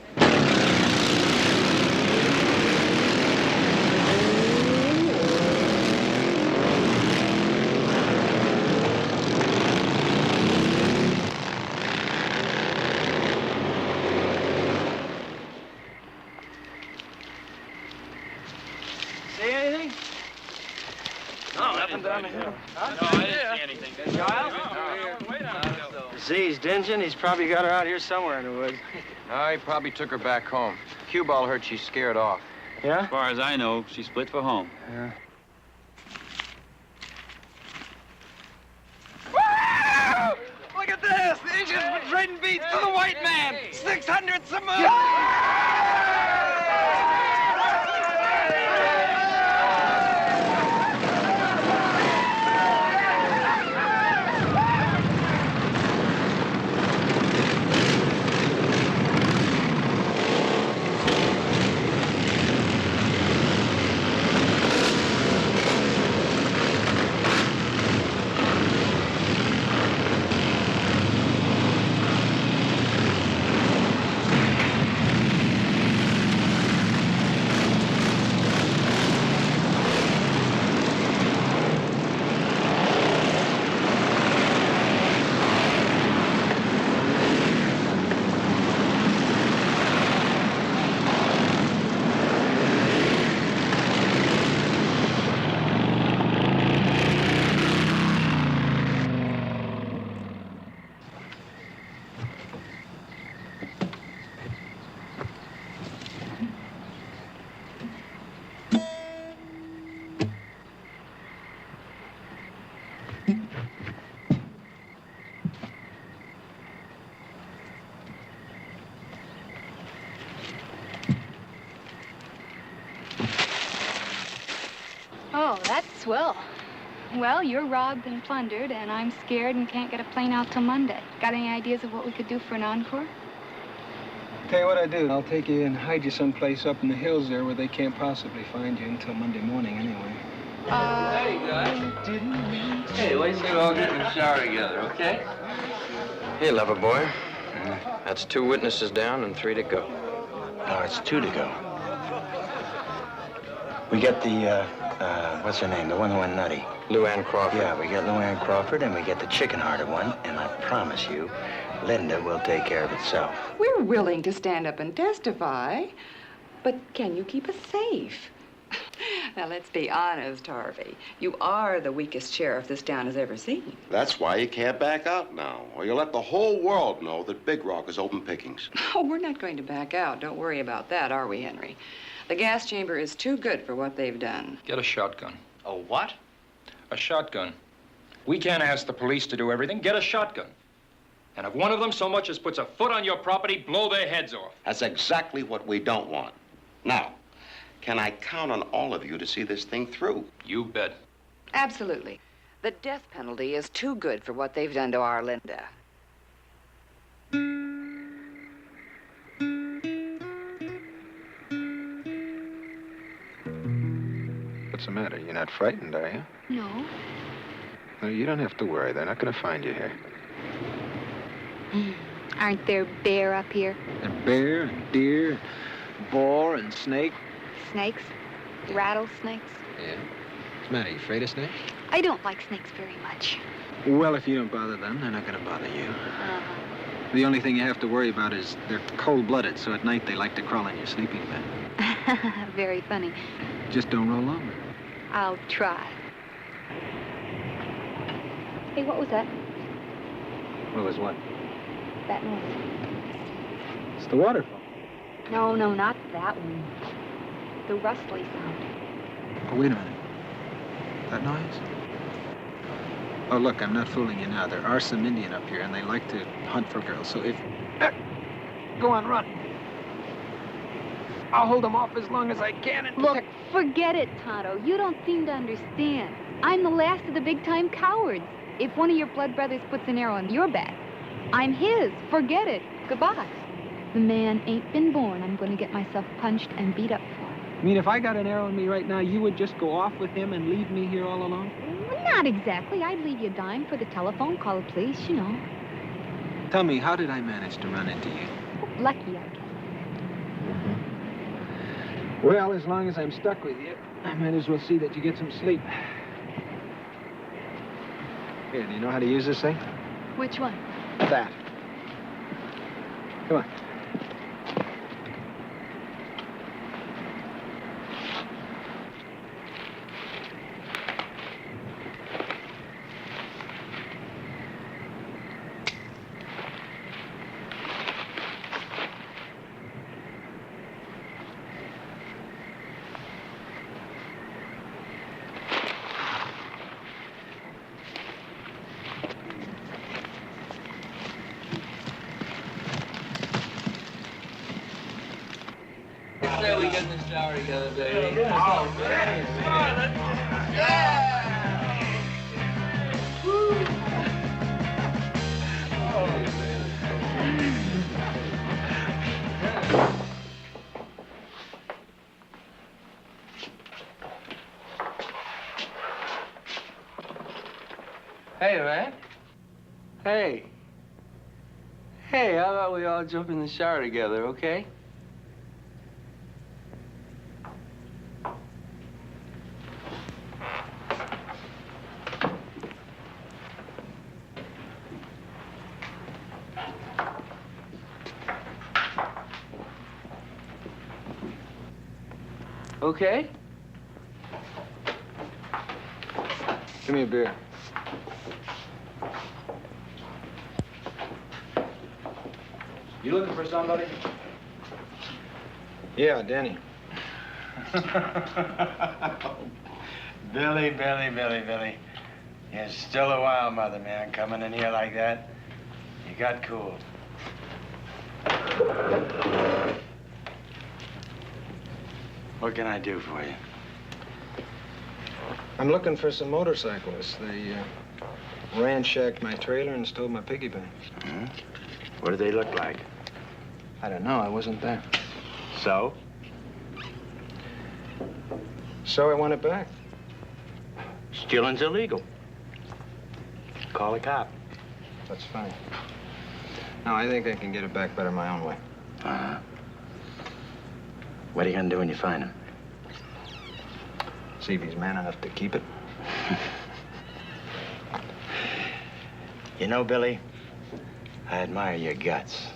See anything? No, nothing down the hill. No, I didn't see anything. Giles? Z's Dingen, he's probably got her out here somewhere in the woods. No, he probably took her back home. Cue ball hurt, she's scared off. Yeah? As far as I know, she split for home. Yeah. Look at this! The Indians been trading beads to the white man! 600 Samoans! Swell. Well, you're robbed and plundered, and I'm scared and can't get a plane out till Monday. Got any ideas of what we could do for an encore? Tell you what I do. I'll take you and hide you someplace up in the hills there where they can't possibly find you until Monday morning anyway. There you go. Hey, wait till we all get in the shower together, okay? Hey, lover boy. That's 2 witnesses down and 3 to go. No, it's 2 to go. We get the, what's her name? The one who went nutty. Luann Crawford. Yeah, we get Luann Crawford, and we get the chicken-hearted one, and I promise you, Linda will take care of itself. We're willing to stand up and testify, but can you keep us safe? Now, let's be honest, Harvey. You are the weakest sheriff this town has ever seen. That's why you can't back out now, or you'll let the whole world know that Big Rock is open pickings. Oh, we're not going to back out. Don't worry about that, are we, Henry? The gas chamber is too good for what they've done. Get a shotgun. A what? A shotgun. We can't ask the police to do everything. Get a shotgun. And if one of them so much as puts a foot on your property, blow their heads off. That's exactly what we don't want. Now, can I count on all of you to see this thing through? You bet. Absolutely. The death penalty is too good for what they've done to our Linda. What's the matter? You're not frightened, are you? No. No, you don't have to worry. They're not going to find you here. Aren't there bear up here? And bear and deer and boar and snake. Snakes? Rattlesnakes? Yeah. What's the matter? You afraid of snakes? I don't like snakes very much. Well, if you don't bother them, they're not going to bother you. The only thing you have to worry about is they're cold-blooded, so at night they like to crawl in your sleeping bag. Very funny. Just don't roll over. I'll try. Hey, what was that? What was what? That noise. It's the waterfall. No, not that one. The rustly sound. Oh, wait a minute. That noise? Oh, look, I'm not fooling you now. There are some Indian up here, and they like to hunt for girls, so if... Go on, run. I'll hold them off as long as I can and... Look, forget it, Tonto. You don't seem to understand. I'm the last of the big-time cowards. If one of your blood brothers puts an arrow in your back, I'm his. Forget it. Goodbye. The man ain't been born I'm going to get myself punched and beat up for. You mean if I got an arrow in me right now, you would just go off with him and leave me here all alone? Well, not exactly. I'd leave you a dime for the telephone, call the police, you know. Tell me, how did I manage to run into you? Lucky, I guess. Well, as long as I'm stuck with you, I might as well see that you get some sleep. Here, do you know how to use this thing? Which one? That. Come on. Say we get in the shower together, baby. Hey, man. Hey. Hey, how about we all jump in the shower together, okay? Okay? Give me a beer. You looking for somebody? Yeah, Danny. Billy. You're still a wild mother, man, coming in here like that. You got cool. What can I do for you? I'm looking for some motorcyclists. They ransacked my trailer and stole my piggy bank. Hmm? What do they look like? I don't know. I wasn't there. So? So I want it back. Stealing's illegal. Call a cop. That's fine. No, I think I can get it back better my own way. Uh-huh. What are you gonna do when you find him? See if he's man enough to keep it. You know, Billy, I admire your guts.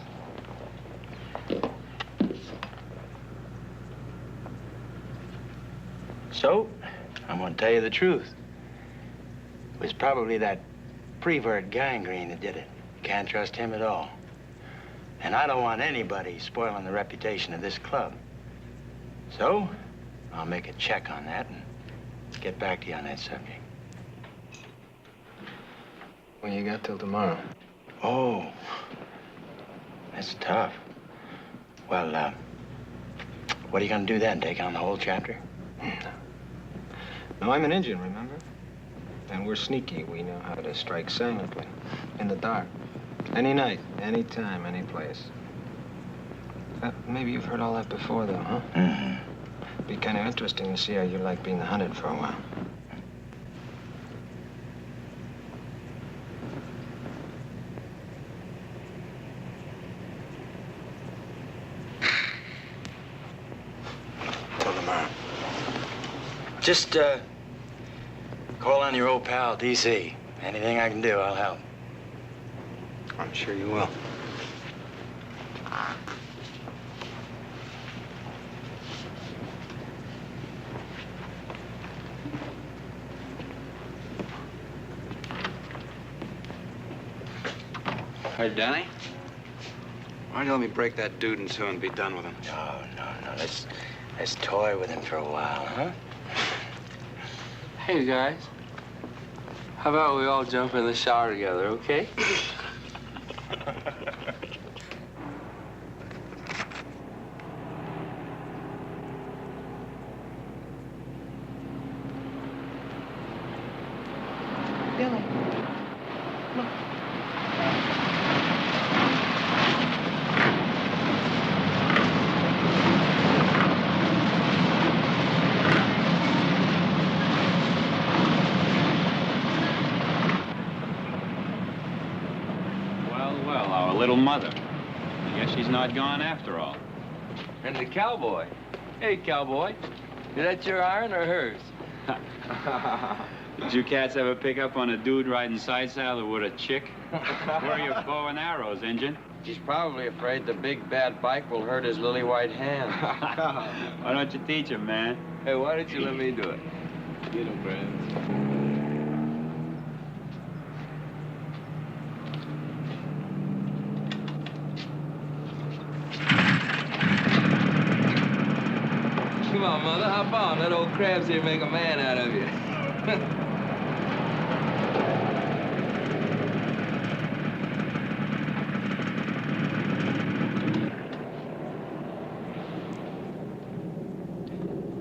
So, I'm gonna tell you the truth. It was probably that prevert Gangrene that did it. Can't trust him at all. And I don't want anybody spoiling the reputation of this club. So, I'll make a check on that and get back to you on that subject. Well, you got till tomorrow. Oh, that's tough. Well, what are you gonna do then? Take on the whole chapter? No, I'm an Indian, remember? And we're sneaky. We know how to strike silently, in the dark. Any night, any time, any place. Maybe you've heard all that before, though, huh? Mm-hmm. Be kind of interesting to see how you like being hunted for a while. Till tomorrow. Just, call on your old pal, D.C. Anything I can do, I'll help. I'm sure you will. Hey, Danny. Why don't you let me break that dude in two and be done with him? No. Let's toy with him for a while, huh? Hey, guys. How about we all jump in the shower together, okay? Billy, look. Well, our little mother. I guess she's not gone after all. And the cowboy. Hey, cowboy. Is that your iron or hers? Did you cats ever pick up on a dude riding side saddle with a chick? Where are your bow and arrows, Injun? He's probably afraid the big bad bike will hurt his lily white hand. Why don't you teach him, man? Hey, why don't you let me do it? Get him, friends. Come on, Mother, hop on. That old crab's here make a man out of you.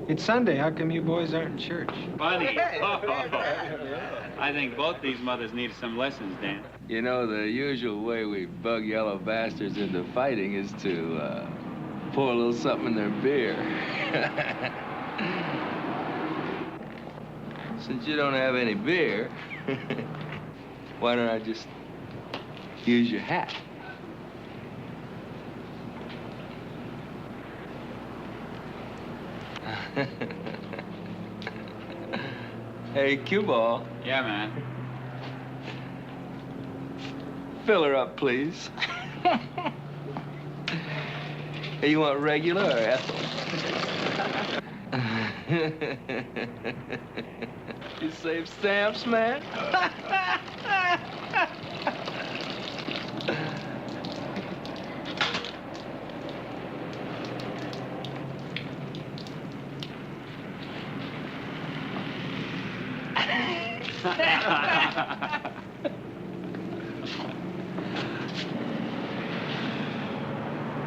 It's Sunday. How come you boys aren't in church? Funny. I think both these mothers need some lessons, Dan. You know, the usual way we bug yellow bastards into fighting is to pour a little something in their beer. Since you don't have any beer, why don't I just use your hat? Hey, cue ball. Yeah, man. Fill her up, please. Hey, you want regular or Ethel? You save stamps, man?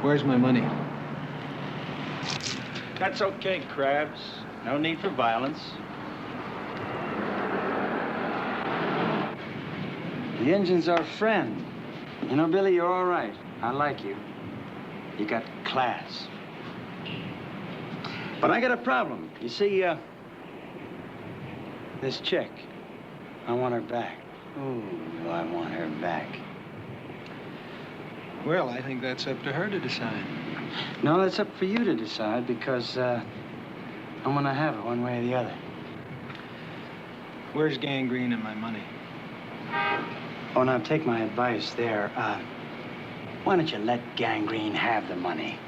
Where's my money? That's okay, Krabs. No need for violence. The engine's our friend. You know, Billy, you're all right. I like you. You got class. But I got a problem. You see, this chick, I want her back. Ooh, do I want her back. Well, I think that's up to her to decide. No, that's up for you to decide because I'm gonna have it one way or the other. Where's Gangrene and my money? Oh, now take my advice there. Why don't you let Gangrene have the money?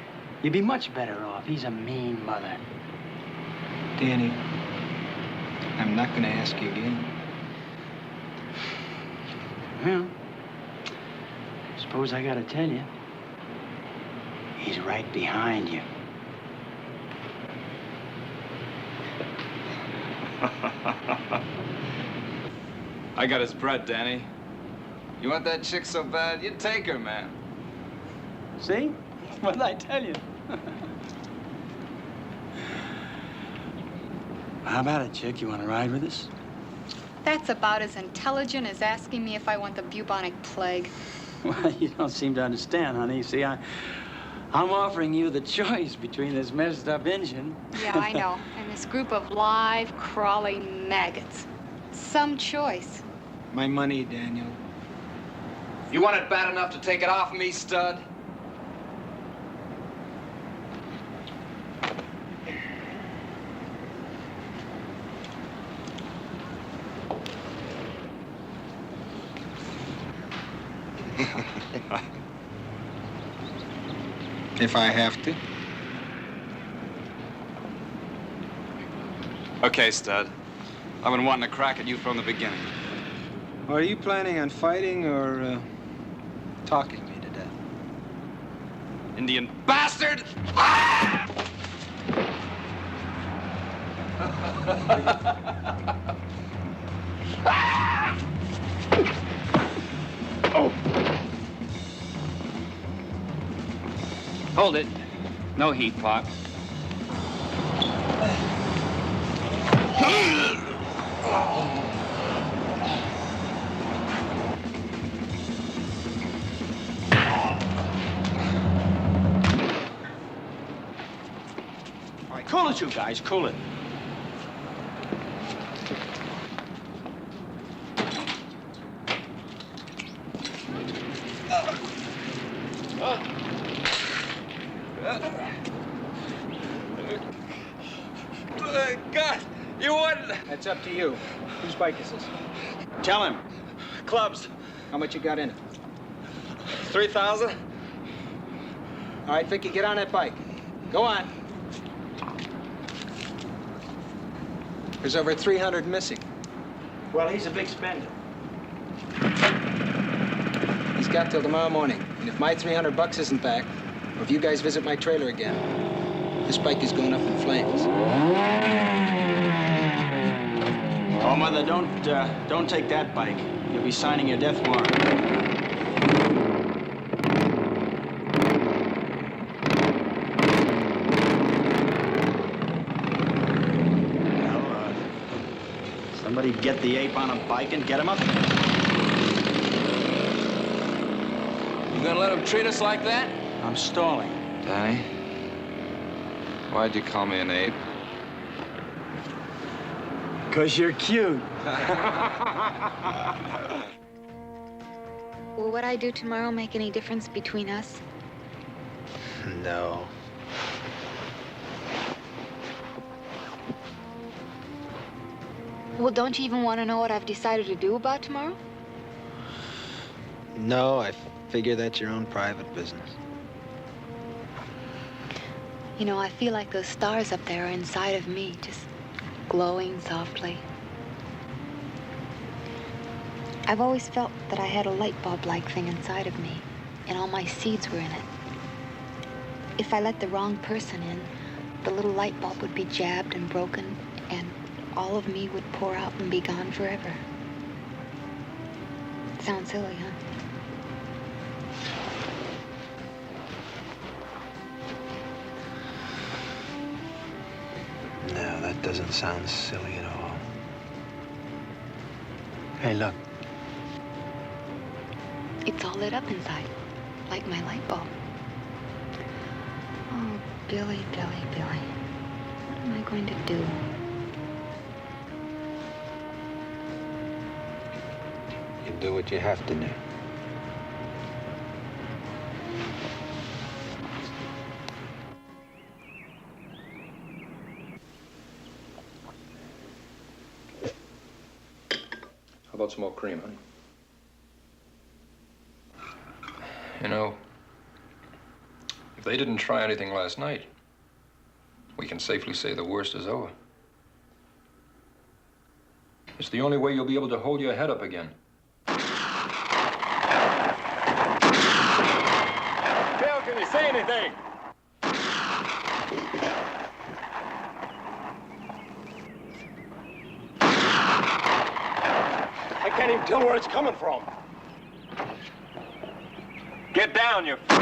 You'd be much better off. He's a mean mother. Danny, I'm not gonna ask you again. Well, suppose I gotta tell you. He's right behind you. I got his bread, Danny. You want that chick so bad, you'd take her, man. See? What did I tell you? How about it, chick? You want to ride with us? That's about as intelligent as asking me if I want the bubonic plague. Well, you don't seem to understand, honey. See, I'm offering you the choice between this messed up engine. Yeah, I know. And this group of live, crawling maggots. Some choice. My money, Daniel. You want it bad enough to take it off me, stud? If I have to. Okay, stud. I've been wanting to crack at you from the beginning. Are you planning on fighting or talking me to death? Indian bastard! Ah! Oh! Hold it. No heat, Pop. All right, cool it, you guys. Cool it. God, you wouldn't. That's up to you. Whose bike is this? Tell him. Clubs. How much you got in it? 3,000. All right, Vicky, get on that bike. Go on. There's over 300 missing. Well, he's a big spender. He's got till tomorrow morning. And if my 300 bucks isn't back, or if you guys visit my trailer again, this bike is going up in flames. Oh, Mother, don't take that bike. You'll be signing your death warrant. Well, somebody get the ape on a bike and get him up. You gonna let him treat us like that? I'm stalling. Danny, why'd you call me an ape? 'Cause you're cute. Will what I do tomorrow make any difference between us? No. Well, don't you even want to know what I've decided to do about tomorrow? No, I figure that's your own private business. You know, I feel like those stars up there are inside of me, just glowing softly. I've always felt that I had a light bulb-like thing inside of me, and all my seeds were in it. If I let the wrong person in, the little light bulb would be jabbed and broken, and all of me would pour out and be gone forever. Sounds silly, huh? No, that doesn't sound silly at all. Hey, look. It's all lit up inside, like my light bulb. Oh, Billy, Billy, Billy. What am I going to do? You do what you have to do. How about some more cream, honey? You know, if they didn't try anything last night, we can safely say the worst is over. It's the only way you'll be able to hold your head up again. Bill, can you say anything? I can't even tell where it's coming from. Get down, you fool.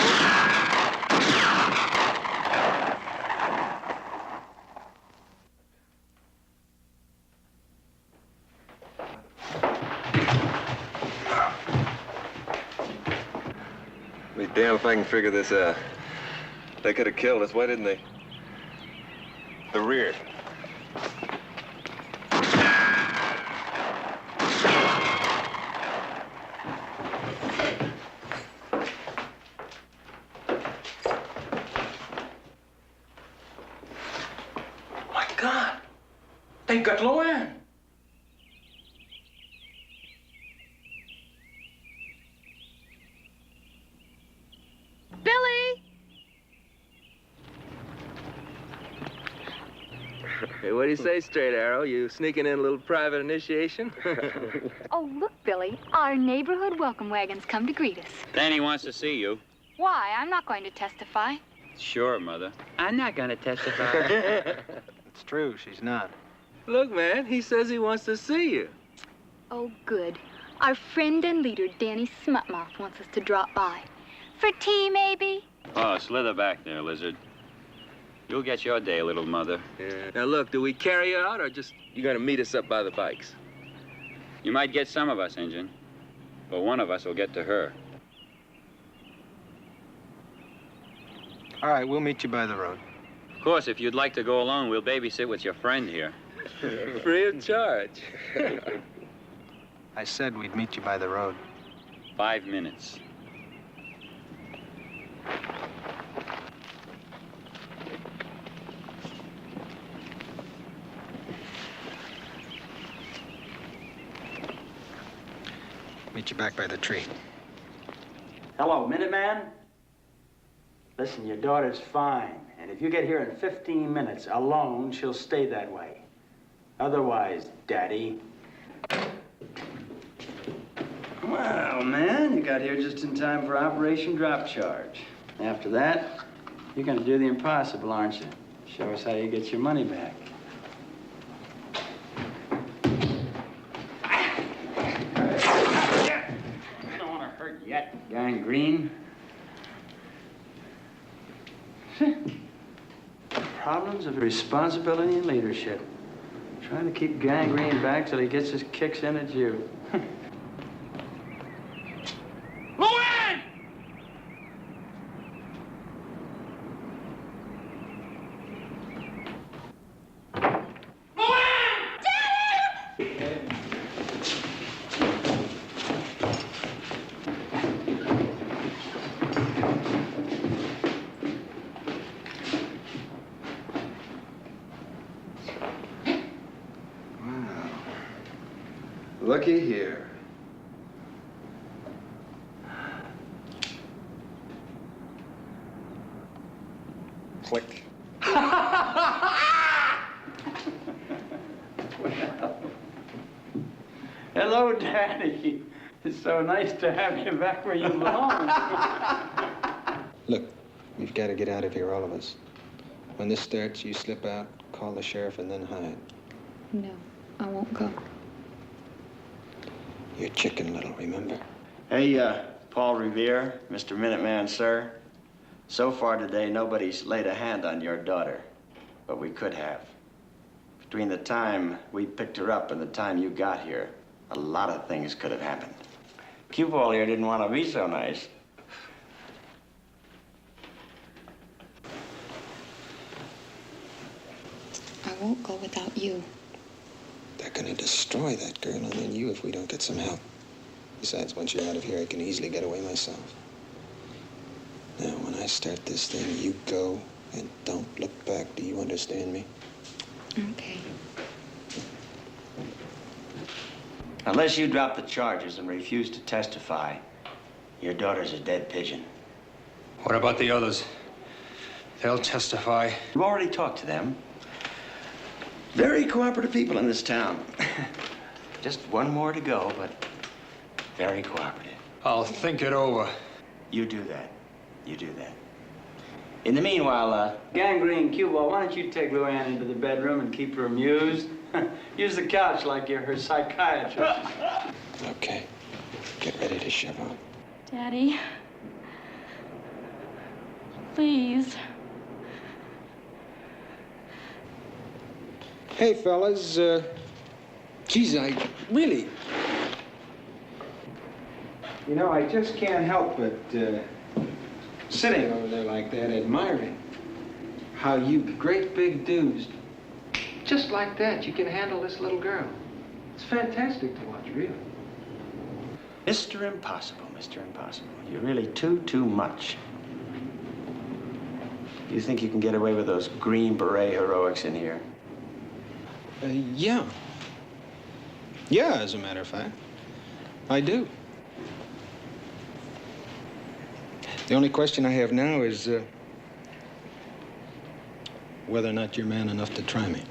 Be damned if I can figure this out. They could have killed us. Why didn't they? The rear. My God! They got Luann! Billy! Hey, what do you say, Straight Arrow? You sneaking in a little private initiation? Oh, look, Billy. Our neighborhood welcome wagon's come to greet us. Danny wants to see you. Why? I'm not going to testify. Sure, Mother. I'm not going to testify. It's true, she's not. Look, man, he says he wants to see you. Oh, good. Our friend and leader, Danny Smutmouth, wants us to drop by. For tea, maybe? Oh, slither back there, Lizard. You'll get your day, little mother. Yeah. Now, look, do we carry you out or just you gonna meet us up by the bikes? You might get some of us, Injun, but one of us will get to her. All right, we'll meet you by the road. Of course, if you'd like to go along, we'll babysit with your friend here. Free of charge. I said we'd meet you by the road. 5 minutes. Meet you back by the tree. Hello, Minuteman? Listen, your daughter's fine. And if you get here in 15 minutes alone, she'll stay that way. Otherwise, Daddy. Well, man, you got here just in time for Operation Drop Charge. After that, you're gonna do the impossible, aren't you? Show us how you get your money back. You don't want to hurt yet, gangrene. Problems of responsibility and leadership. Trying to keep gangrene back till he gets his kicks in at you. Luann! Looky here. Click. Hello, Daddy. It's so nice to have you back where you belong. Look, we've got to get out of here, all of us. When this starts, you slip out, call the sheriff, and then hide. No, I won't go. You're Chicken Little, remember? Hey, Paul Revere, Mr. Minuteman, sir. So far today, nobody's laid a hand on your daughter, but we could have. Between the time we picked her up and the time you got here, a lot of things could have happened. Cue ball here didn't want to be so nice. I won't go without you. They're gonna destroy that girl and then you if we don't get some help. Besides, once you're out of here, I can easily get away myself. Now, when I start this thing, you go and don't look back. Do you understand me? Okay. Unless you drop the charges and refuse to testify, your daughter's a dead pigeon. What about the others? They'll testify. You've already talked to them. Very cooperative people in this town. Just one more to go, but very cooperative. I'll think it over. You do that. You do that. In the meanwhile, Gangrene, cue ball, why don't you take Luann into the bedroom and keep her amused? Use the couch like you're her psychiatrist. Okay. Get ready to shove out. Daddy. Please. Hey, fellas, geez, I really... You know, I just can't help but, sitting over there like that, admiring how you great big dudes, just like that, you can handle this little girl. It's fantastic to watch, really. Mr. Impossible, Mr. Impossible. You're really too much. You think you can get away with those Green Beret heroics in here? Yeah. Yeah, as a matter of fact. I do. The only question I have now is whether or not you're man enough to try me.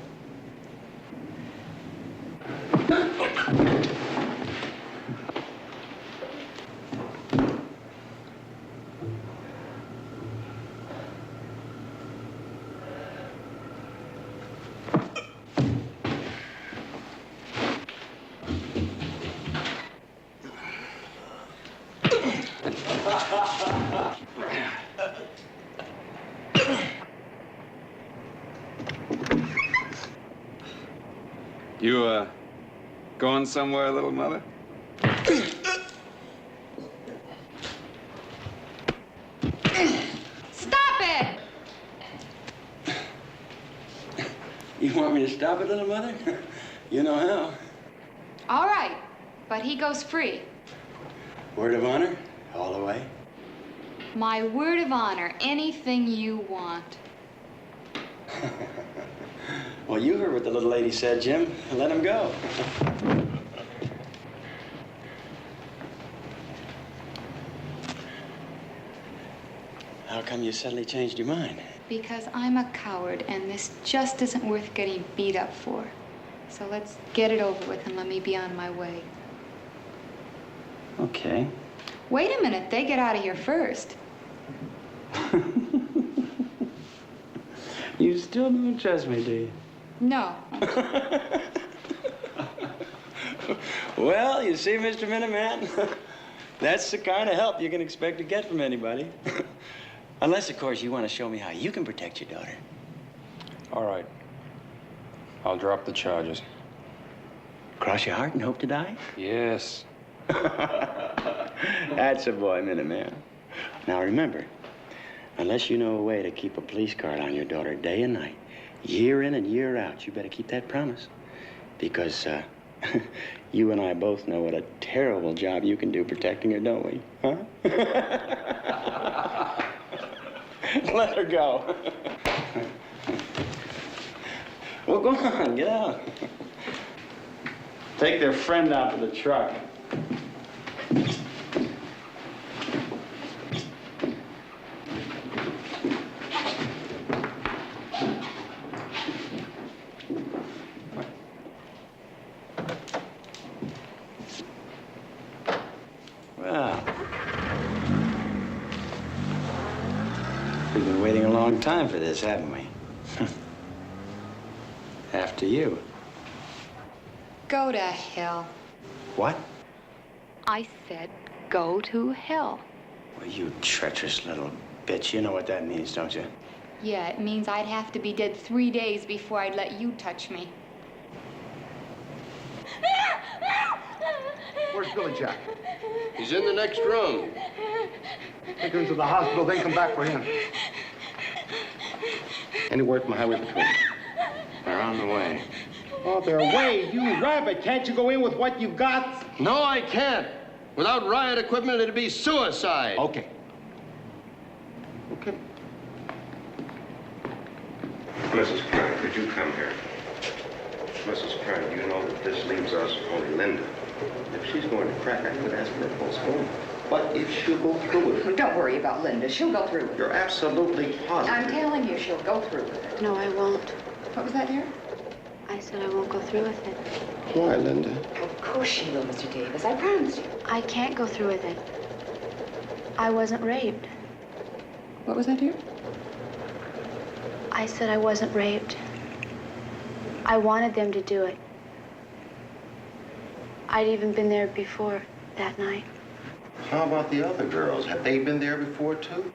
You, going somewhere, little mother? Stop it! You want me to stop it, little mother? You know how. All right, but he goes free. Word of honor, all the way. My word of honor, anything you want. Well, you heard what the little lady said, Jim. Let him go. How come you suddenly changed your mind? Because I'm a coward, and this just isn't worth getting beat up for. So let's get it over with and let me be on my way. Okay. Wait a minute, they get out of here first. You still don't trust me, do you? No. Well, you see, Mr. Minuteman, that's the kind of help you can expect to get from anybody. Unless, of course, you want to show me how you can protect your daughter. All right. I'll drop the charges. Cross your heart and hope to die? Yes. That's a boy, Minuteman. Now, remember, unless you know a way to keep a police guard on your daughter day and night, year in and year out, you better keep that promise. Because, you and I both know what a terrible job you can do protecting her, don't we? Huh? Let her go. Well, go on, get out. Take their friend out to the truck. Well, we've been waiting a long time for this, haven't we? After you. Go to hell. What? I said go to hell. Well, you treacherous little bitch. You know what that means, don't you? Yeah, it means I'd have to be dead 3 days before I'd let you touch me. Where's Billy Jack? He's in the next room. Take her into the hospital, then come back for him. Any word from Highway Patrol? They're on the way. Oh, they're away. You rabbit. Can't you go in with what you've got? No, I can't. Without riot equipment, it'd be suicide. Okay. Okay. Mrs. Crane, could you come here? Mrs. Crane, you know that this leaves us only Linda. If she's going to crack, I could ask for a postponement. But if she'll go through with it... Don't worry about Linda. She'll go through with it. You're absolutely positive. I'm telling you, she'll go through with it. No, I won't. What was that, dear? I said I won't go through with it. Why, Linda? Of course she will, Mr. Davis. I promised you. I can't go through with it. I wasn't raped. What was that, dear? I said I wasn't raped. I wanted them to do it. I'd even been there before that night. How about the other girls? Have they been there before, too?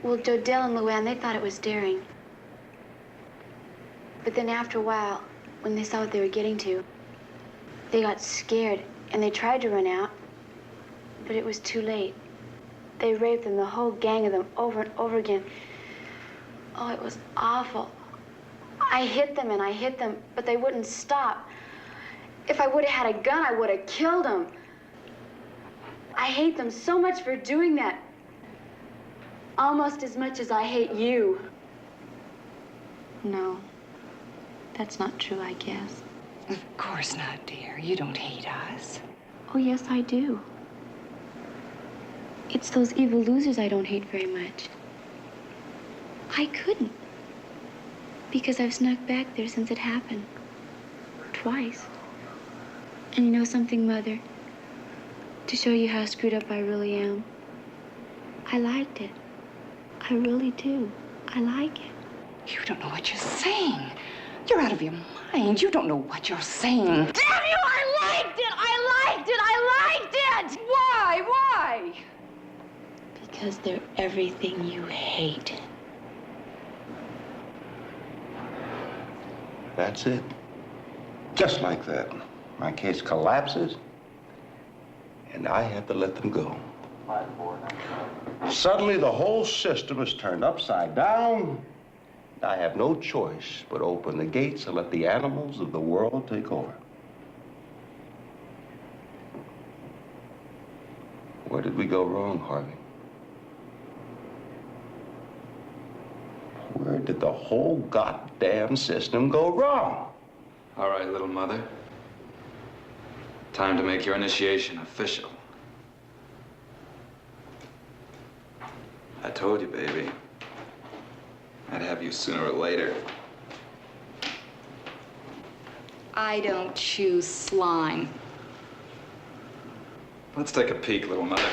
Well, Jodelle and Luann, they thought it was daring. But then after a while, when they saw what they were getting to, they got scared and they tried to run out, but it was too late. They raped them, the whole gang of them, over and over again. Oh, it was awful. I hit them and I hit them, but they wouldn't stop. If I would have had a gun, I would have killed them. I hate them so much for doing that. Almost as much as I hate you. No, that's not true, I guess. Of course not, dear. You don't hate us. Oh, yes, I do. It's those evil losers I don't hate very much. I couldn't. Because I've snuck back there since it happened. Twice. And you know something, Mother? To show you how screwed up I really am, I liked it. I really do. I like it. You don't know what you're saying. You're out of your mind. You don't know what you're saying. Damn you! I liked it! I liked it! I liked it! Why? Why? Because they're everything you hate. That's it. Just like that. My case collapses, and I have to let them go. Suddenly, the whole system is turned upside down. I have no choice but open the gates and let the animals of the world take over. Where did we go wrong, Harvey? Where did the whole goddamn system go wrong? All right, little mother. Time to make your initiation official. I told you, baby. I'd have you sooner or later. I don't choose slime. Let's take a peek, little mother.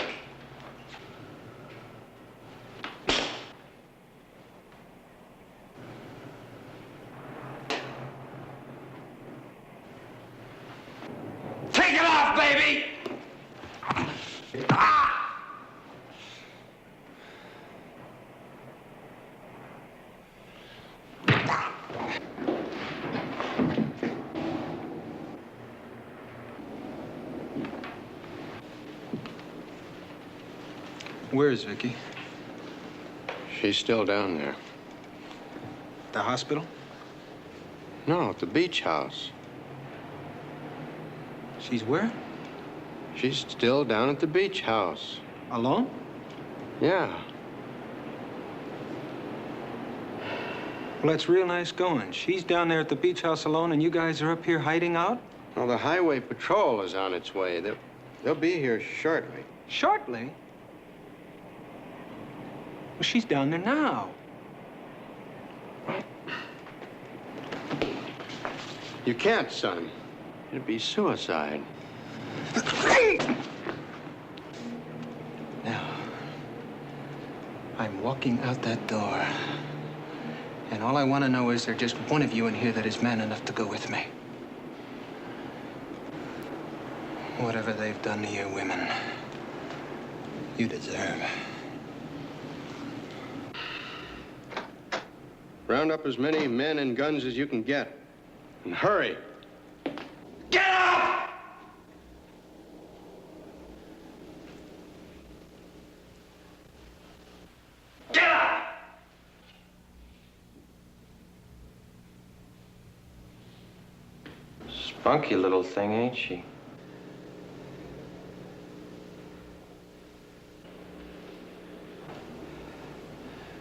Take it off, baby! Where's Vicky? She's still down there. The hospital? No, at the beach house. She's where? She's still down at the beach house. Alone? Yeah. Well, that's real nice going. She's down there at the beach house alone, and you guys are up here hiding out? Well, the highway patrol is on its way. They'll be here shortly. Shortly? Well, she's down there now. You can't, son. It'd be suicide. Now, I'm walking out that door. And all I want to know is there's just one of you in here that is man enough to go with me. Whatever they've done to you women, you deserve. Round up as many men and guns as you can get. And hurry. Get up! Funky little thing, ain't she?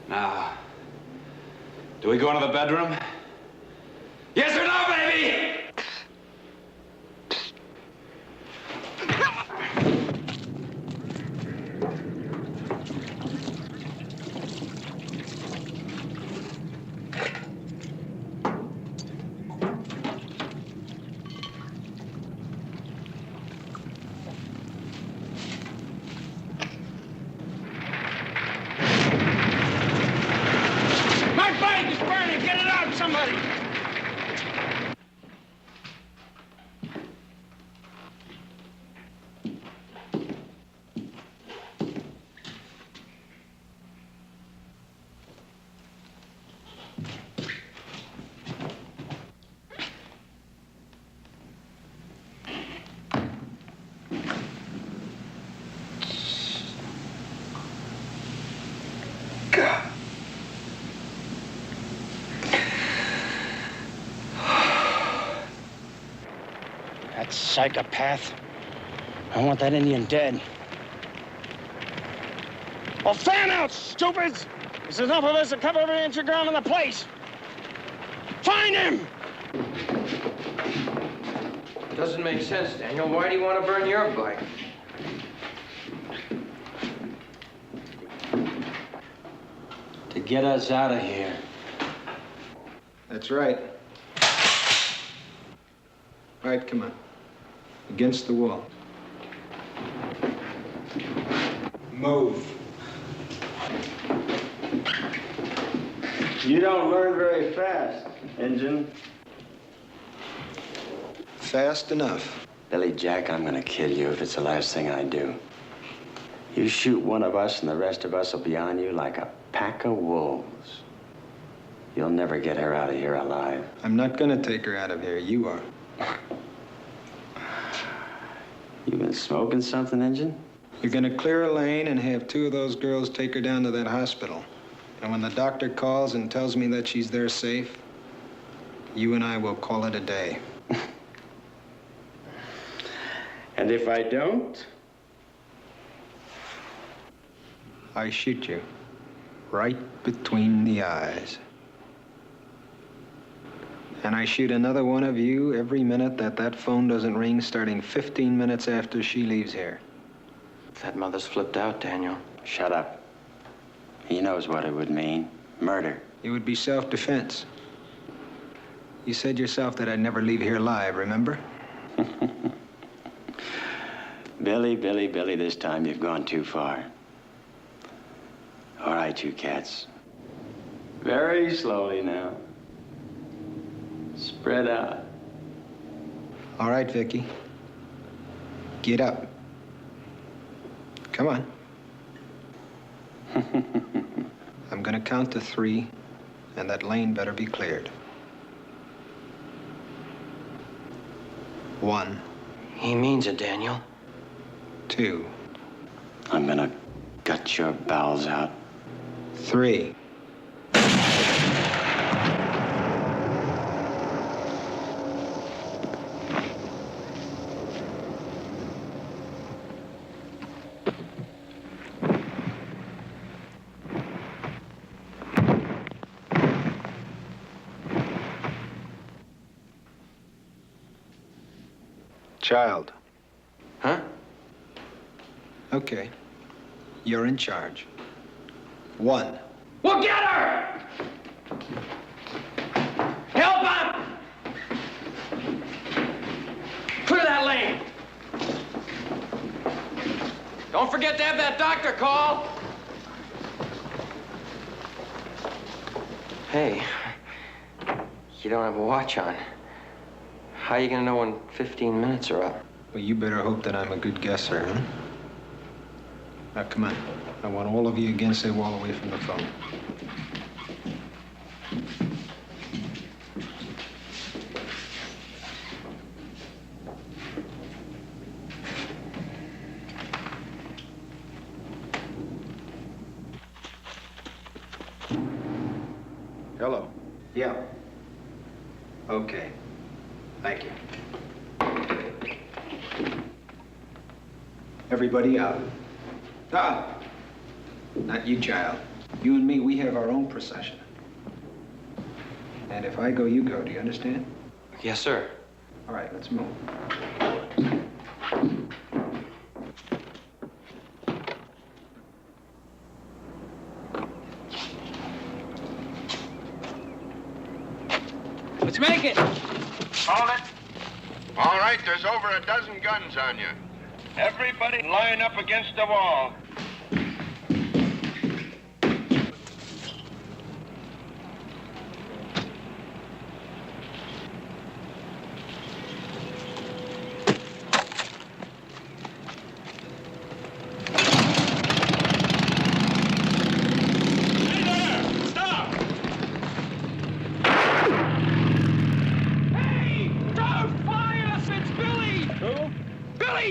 Now, do we go into the bedroom? Yes or no, baby? My bike is burning! Get it out, somebody! That psychopath. I want that Indian dead. Well, fan out, stupids! There's enough of us to cover every inch of ground in the place. Find him! Doesn't make sense, Daniel. Why do you want to burn your bike? To get us out of here. That's right. All right, come on. Against the wall. Move. You don't learn very fast, Injun. Fast enough. Billy Jack, I'm gonna kill you if it's the last thing I do. You shoot one of us and the rest of us will be on you like a pack of wolves. You'll never get her out of here alive. I'm not gonna take her out of here. You are. You been smoking something, Injun? You're gonna clear a lane and have two of those girls take her down to that hospital. And when the doctor calls and tells me that she's there safe, you and I will call it a day. And if I don't? I shoot you. Right between the eyes. And I shoot another one of you every minute that phone doesn't ring, starting 15 minutes after she leaves here. That mother's flipped out, Daniel. Shut up. He knows what it would mean. Murder. It would be self-defense. You said yourself that I'd never leave here alive, remember? Billy, Billy, Billy, this time you've gone too far. All right, you cats. Very slowly now. Spread out. All right, Vicky. Get up. Come on. I'm gonna count to 3, and that lane better be cleared. 1. He means it, Daniel. 2. I'm gonna gut your bowels out. 3. Child. Huh? Okay. You're in charge. 1. We'll get her! Help him! Clear that lane! Don't forget to have that doctor call. Hey, you don't have a watch on. How are you gonna know when 15 minutes are up? Well, you better hope that I'm a good guesser, huh? Now, come on. I want all of you against that wall away from the phone. Hello. Yeah. Okay. Thank you. Everybody out. Ah, not you, child. You and me, we have our own procession. And if I go, you go. Do you understand? Yes, sir. All right, let's move. Let's make it. Hold it. All right, there's over a dozen guns on you. Everybody line up against the wall.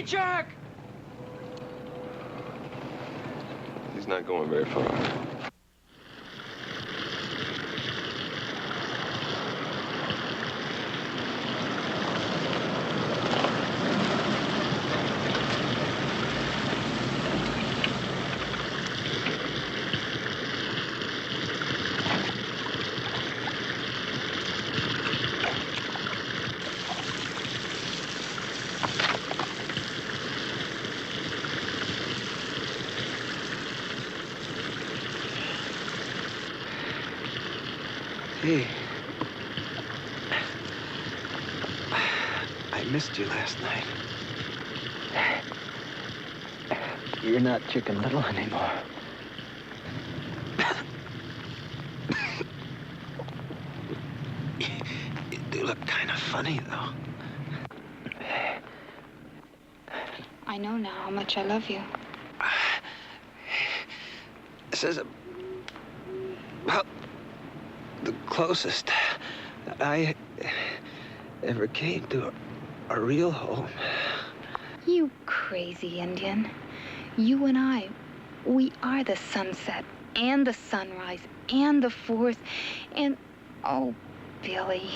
Jack! He's not going very far. Hey. I missed you last night. You're not Chicken Little anymore. You do look kind of funny, though. I know now how much I love you. This is about the closest that I ever came to a real home. You crazy Indian. You and I, we are the sunset and the sunrise and the forest and, oh, Billy.